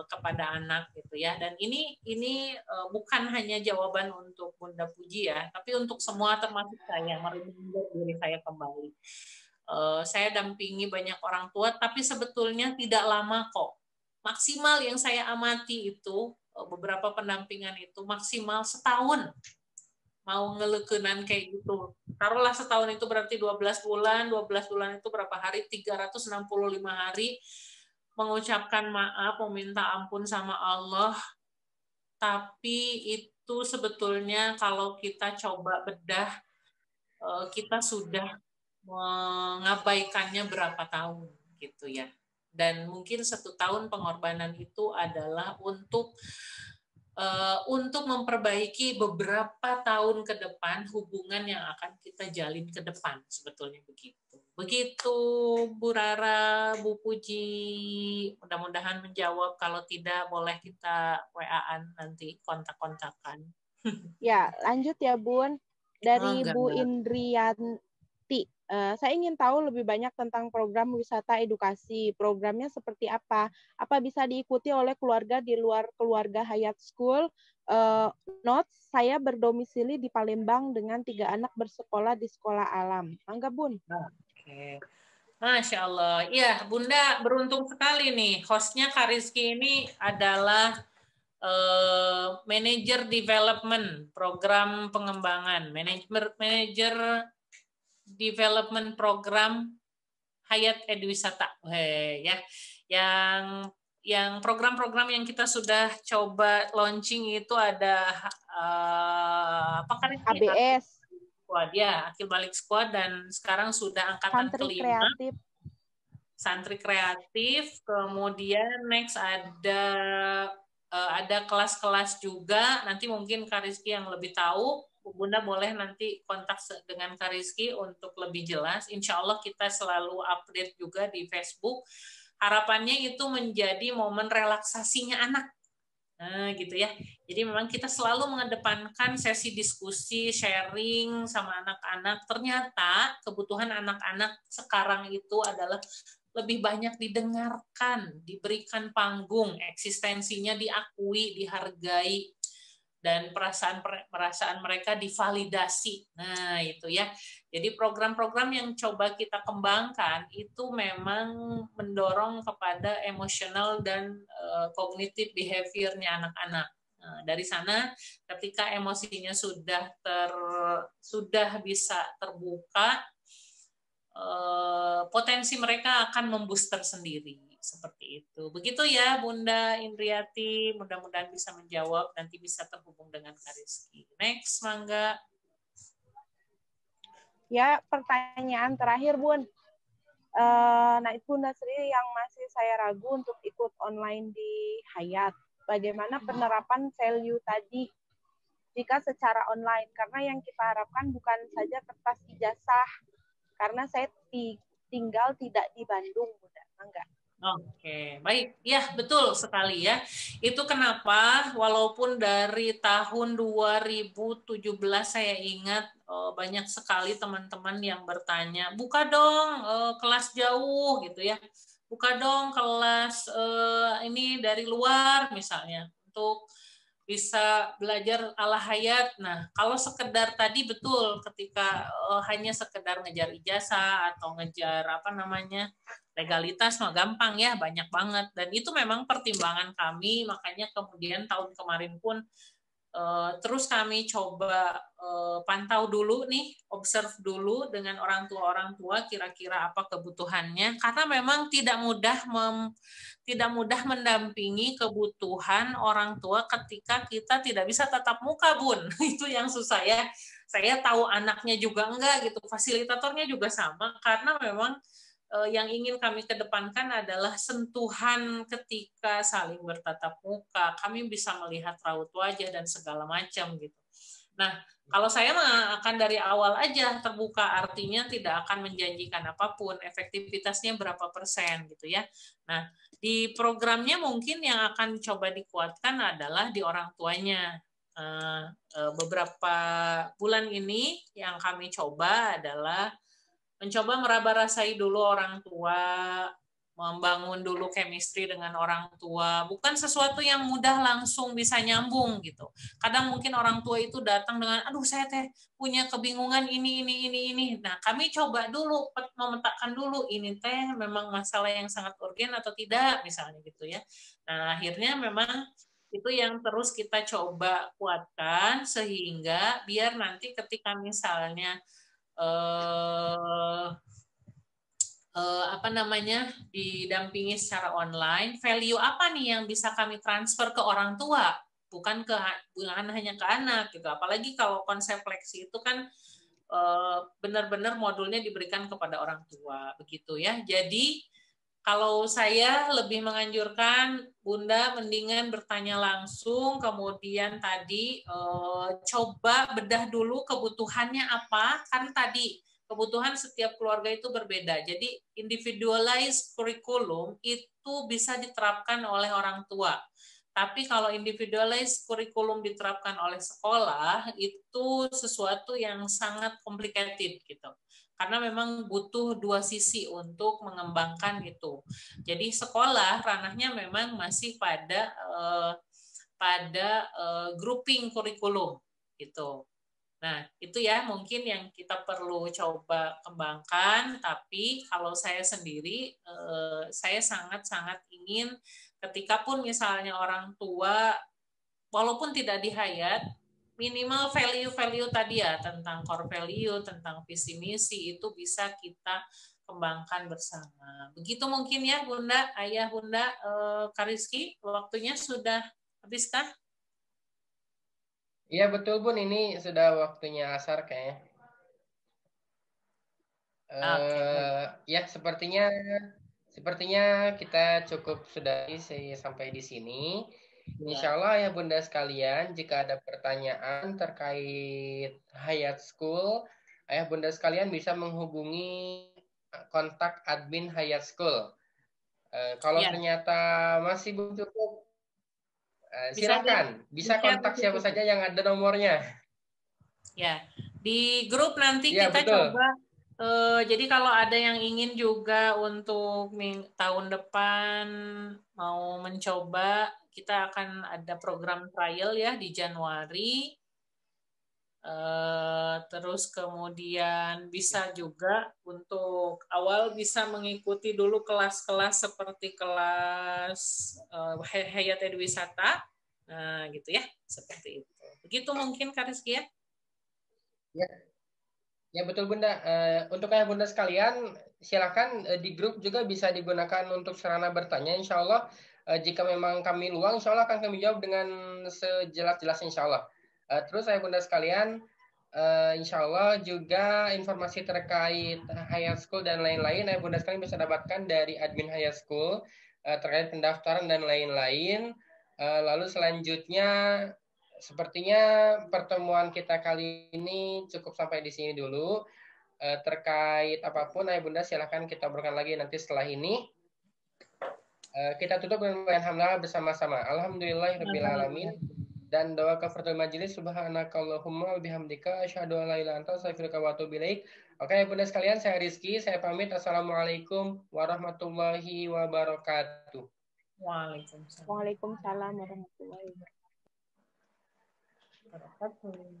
kepada anak gitu ya. Dan ini bukan hanya jawaban untuk Bunda Puji ya, tapi untuk semua termasuk saya, mereminder diri saya kembali. Saya dampingi banyak orang tua, tapi sebetulnya tidak lama kok. Maksimal yang saya amati itu, beberapa pendampingan itu maksimal setahun mau ngeleukeunnan kayak gitu. Taruhlah setahun itu berarti 12 bulan, 12 bulan itu berapa hari? 365 hari mengucapkan maaf, meminta ampun sama Allah. Tapi itu sebetulnya kalau kita coba bedah, kita sudah mengabaikannya berapa tahun gitu ya. Dan mungkin 1 tahun pengorbanan itu adalah untuk memperbaiki beberapa tahun ke depan hubungan yang akan kita jalin ke depan, sebetulnya begitu. Begitu Bu Rara, Bu Puji, mudah-mudahan menjawab. Kalau tidak boleh kita WA-an nanti, kontak-kontakan.
Ya, lanjut ya Bun. Dari Bu Indrianti. Saya ingin tahu lebih banyak tentang program wisata edukasi. Programnya seperti apa? Apa bisa diikuti oleh keluarga di luar keluarga Hayat School? Notes, saya berdomisili di Palembang dengan 3 anak bersekolah di sekolah alam. Mangga Bun.
Oke. Masya Allah. Ya, Bunda beruntung sekali nih. Hostnya Kak Rizky ini adalah manager development, program pengembangan, manager development program Hayat Edwisata. Ya, yang program-program yang kita sudah coba launching itu ada apa kan ini?
ABS.
Squad ya, Akil Balik Squad, dan sekarang sudah angkatan
Santri
kelima.
kreatif.
Santri kreatif, kemudian next ada kelas-kelas juga. Nanti mungkin Kak Rizky yang lebih tahu. Bunda boleh nanti kontak dengan Kak Rizky untuk lebih jelas. Insya Allah kita selalu update juga di Facebook. Harapannya itu menjadi momen relaksasinya anak. Nah, gitu ya. Jadi memang kita selalu mengedepankan sesi diskusi, sharing sama anak-anak. Ternyata kebutuhan anak-anak sekarang itu adalah lebih banyak didengarkan, diberikan panggung, eksistensinya diakui, dihargai, dan perasaan mereka divalidasi. Nah, itu ya. Jadi program-program yang coba kita kembangkan itu memang mendorong kepada emosional dan cognitive behavior-nya anak-anak. Nah, dari sana ketika emosinya sudah bisa terbuka, potensi mereka akan membooster sendiri. Seperti itu. Begitu ya Bunda Indriati, mudah-mudahan bisa menjawab, nanti bisa terhubung dengan Kak Rizky. Next, mangga.
Ya, pertanyaan terakhir Bun. Nah, Bunda Sri yang masih saya ragu untuk ikut online di Hayat. Bagaimana penerapan value tadi jika secara online? Karena yang kita harapkan bukan saja kertas ijazah, karena saya tinggal tidak di Bandung, Bunda. Mangga.
Oke, baik. Ya, betul sekali ya. Itu kenapa walaupun dari tahun 2017 saya ingat banyak sekali teman-teman yang bertanya, buka dong kelas jauh gitu ya. Buka dong kelas ini dari luar misalnya untuk bisa belajar ala Hayat. Nah, kalau sekedar tadi betul ketika hanya sekedar ngejar ijazah atau ngejar apa namanya legalitas mah gampang ya, banyak banget, dan itu memang pertimbangan kami. Makanya kemudian tahun kemarin pun terus kami coba pantau dulu nih, observe dulu dengan orang tua kira-kira apa kebutuhannya, karena memang tidak mudah mendampingi kebutuhan orang tua ketika kita tidak bisa tatap muka, Bun. Itu yang susah ya. Saya tahu anaknya juga enggak gitu, fasilitatornya juga sama, karena memang yang ingin kami kedepankan adalah sentuhan ketika saling bertatap muka. Kami bisa melihat raut wajah dan segala macam gitu. Nah, kalau saya akan dari awal aja terbuka, artinya tidak akan menjanjikan apapun, efektivitasnya berapa persen gitu ya. Nah, di programnya mungkin yang akan coba dikuatkan adalah di orang tuanya. Beberapa bulan ini yang kami coba adalah mencoba meraba-rasai dulu orang tua, membangun dulu chemistry dengan orang tua. Bukan sesuatu yang mudah langsung bisa nyambung gitu. Kadang mungkin orang tua itu datang dengan, aduh saya teh punya kebingungan ini. Nah, kami coba dulu memetakan dulu ini teh memang masalah yang sangat urgen atau tidak misalnya gitu ya. Nah, akhirnya memang itu yang terus kita coba kuatkan sehingga biar nanti ketika misalnya didampingi secara online, value apa nih yang bisa kami transfer ke orang tua, bukan hanya ke anak gitu. Apalagi kalau konsep fleksi itu kan benar-benar modulnya diberikan kepada orang tua begitu ya. Jadi kalau saya lebih menganjurkan Bunda mendingan bertanya langsung, kemudian tadi coba bedah dulu kebutuhannya apa, kan tadi kebutuhan setiap keluarga itu berbeda. Jadi individualized curriculum itu bisa diterapkan oleh orang tua. Tapi kalau individualized curriculum diterapkan oleh sekolah, itu sesuatu yang sangat complicated gitu. Karena memang butuh dua sisi untuk mengembangkan itu. Jadi sekolah ranahnya memang masih pada grouping kurikulum gitu. Nah, itu ya mungkin yang kita perlu coba kembangkan, tapi kalau saya sendiri, saya sangat-sangat ingin ketika pun misalnya orang tua, walaupun tidak di-Hayat, minimal value-value tadi ya, tentang core value, tentang visi misi, itu bisa kita kembangkan bersama. Begitu mungkin ya Bunda, Ayah Bunda, Kak Rizky, waktunya sudah habiskah?
Iya betul Bun, ini sudah waktunya asar kayaknya. Ya sepertinya kita cukup sudahi sampai di sini. Insya Allah ya Bunda sekalian, jika ada pertanyaan terkait Hayat School, Ayah Bunda sekalian bisa menghubungi kontak admin Hayat School. Kalau ternyata masih belum cukup, silakan bisa kontak siapa saja yang ada nomornya.
Ya, di grup nanti
Ya,
kita
betul.
coba. Jadi kalau ada yang ingin juga untuk tahun depan mau mencoba, kita akan ada program trial ya di Januari. Terus kemudian bisa juga untuk awal bisa mengikuti dulu kelas-kelas seperti kelas Hayat Edwisata, nah gitu ya, seperti itu. Begitu mungkin Kak Rizky ya?
Ya betul Bunda. Untuk ayah Bunda sekalian, silakan di grup juga bisa digunakan untuk sarana bertanya. Insya Allah jika memang kami luang, insya Allah akan kami jawab dengan sejelas-jelasnya Insya Allah. Terus ayah Bunda sekalian, insya Allah juga informasi terkait Hayat School dan lain-lain, ayah Bunda sekalian bisa dapatkan dari admin Hayat School terkait pendaftaran dan lain-lain. Lalu selanjutnya sepertinya pertemuan kita kali ini cukup sampai di sini dulu. Terkait apapun, Ayah Bunda silahkan kita obrolkan lagi nanti setelah ini. Kita tutup dengan alhamdulillah bersama-sama. Alhamdulillahirrahmanirrahim. Dan doa kafaratul majelis subhanakallahumma bihamdika asyhadu an la ilaha illa anta astaghfiruka wa atubu ilaik. Oke, Ayah Bunda sekalian, saya Rizky, saya pamit. Assalamualaikum warahmatullahi wabarakatuh.
Waalaikumsalam.
Waalaikumsalam warahmatullahi wabarakatuh.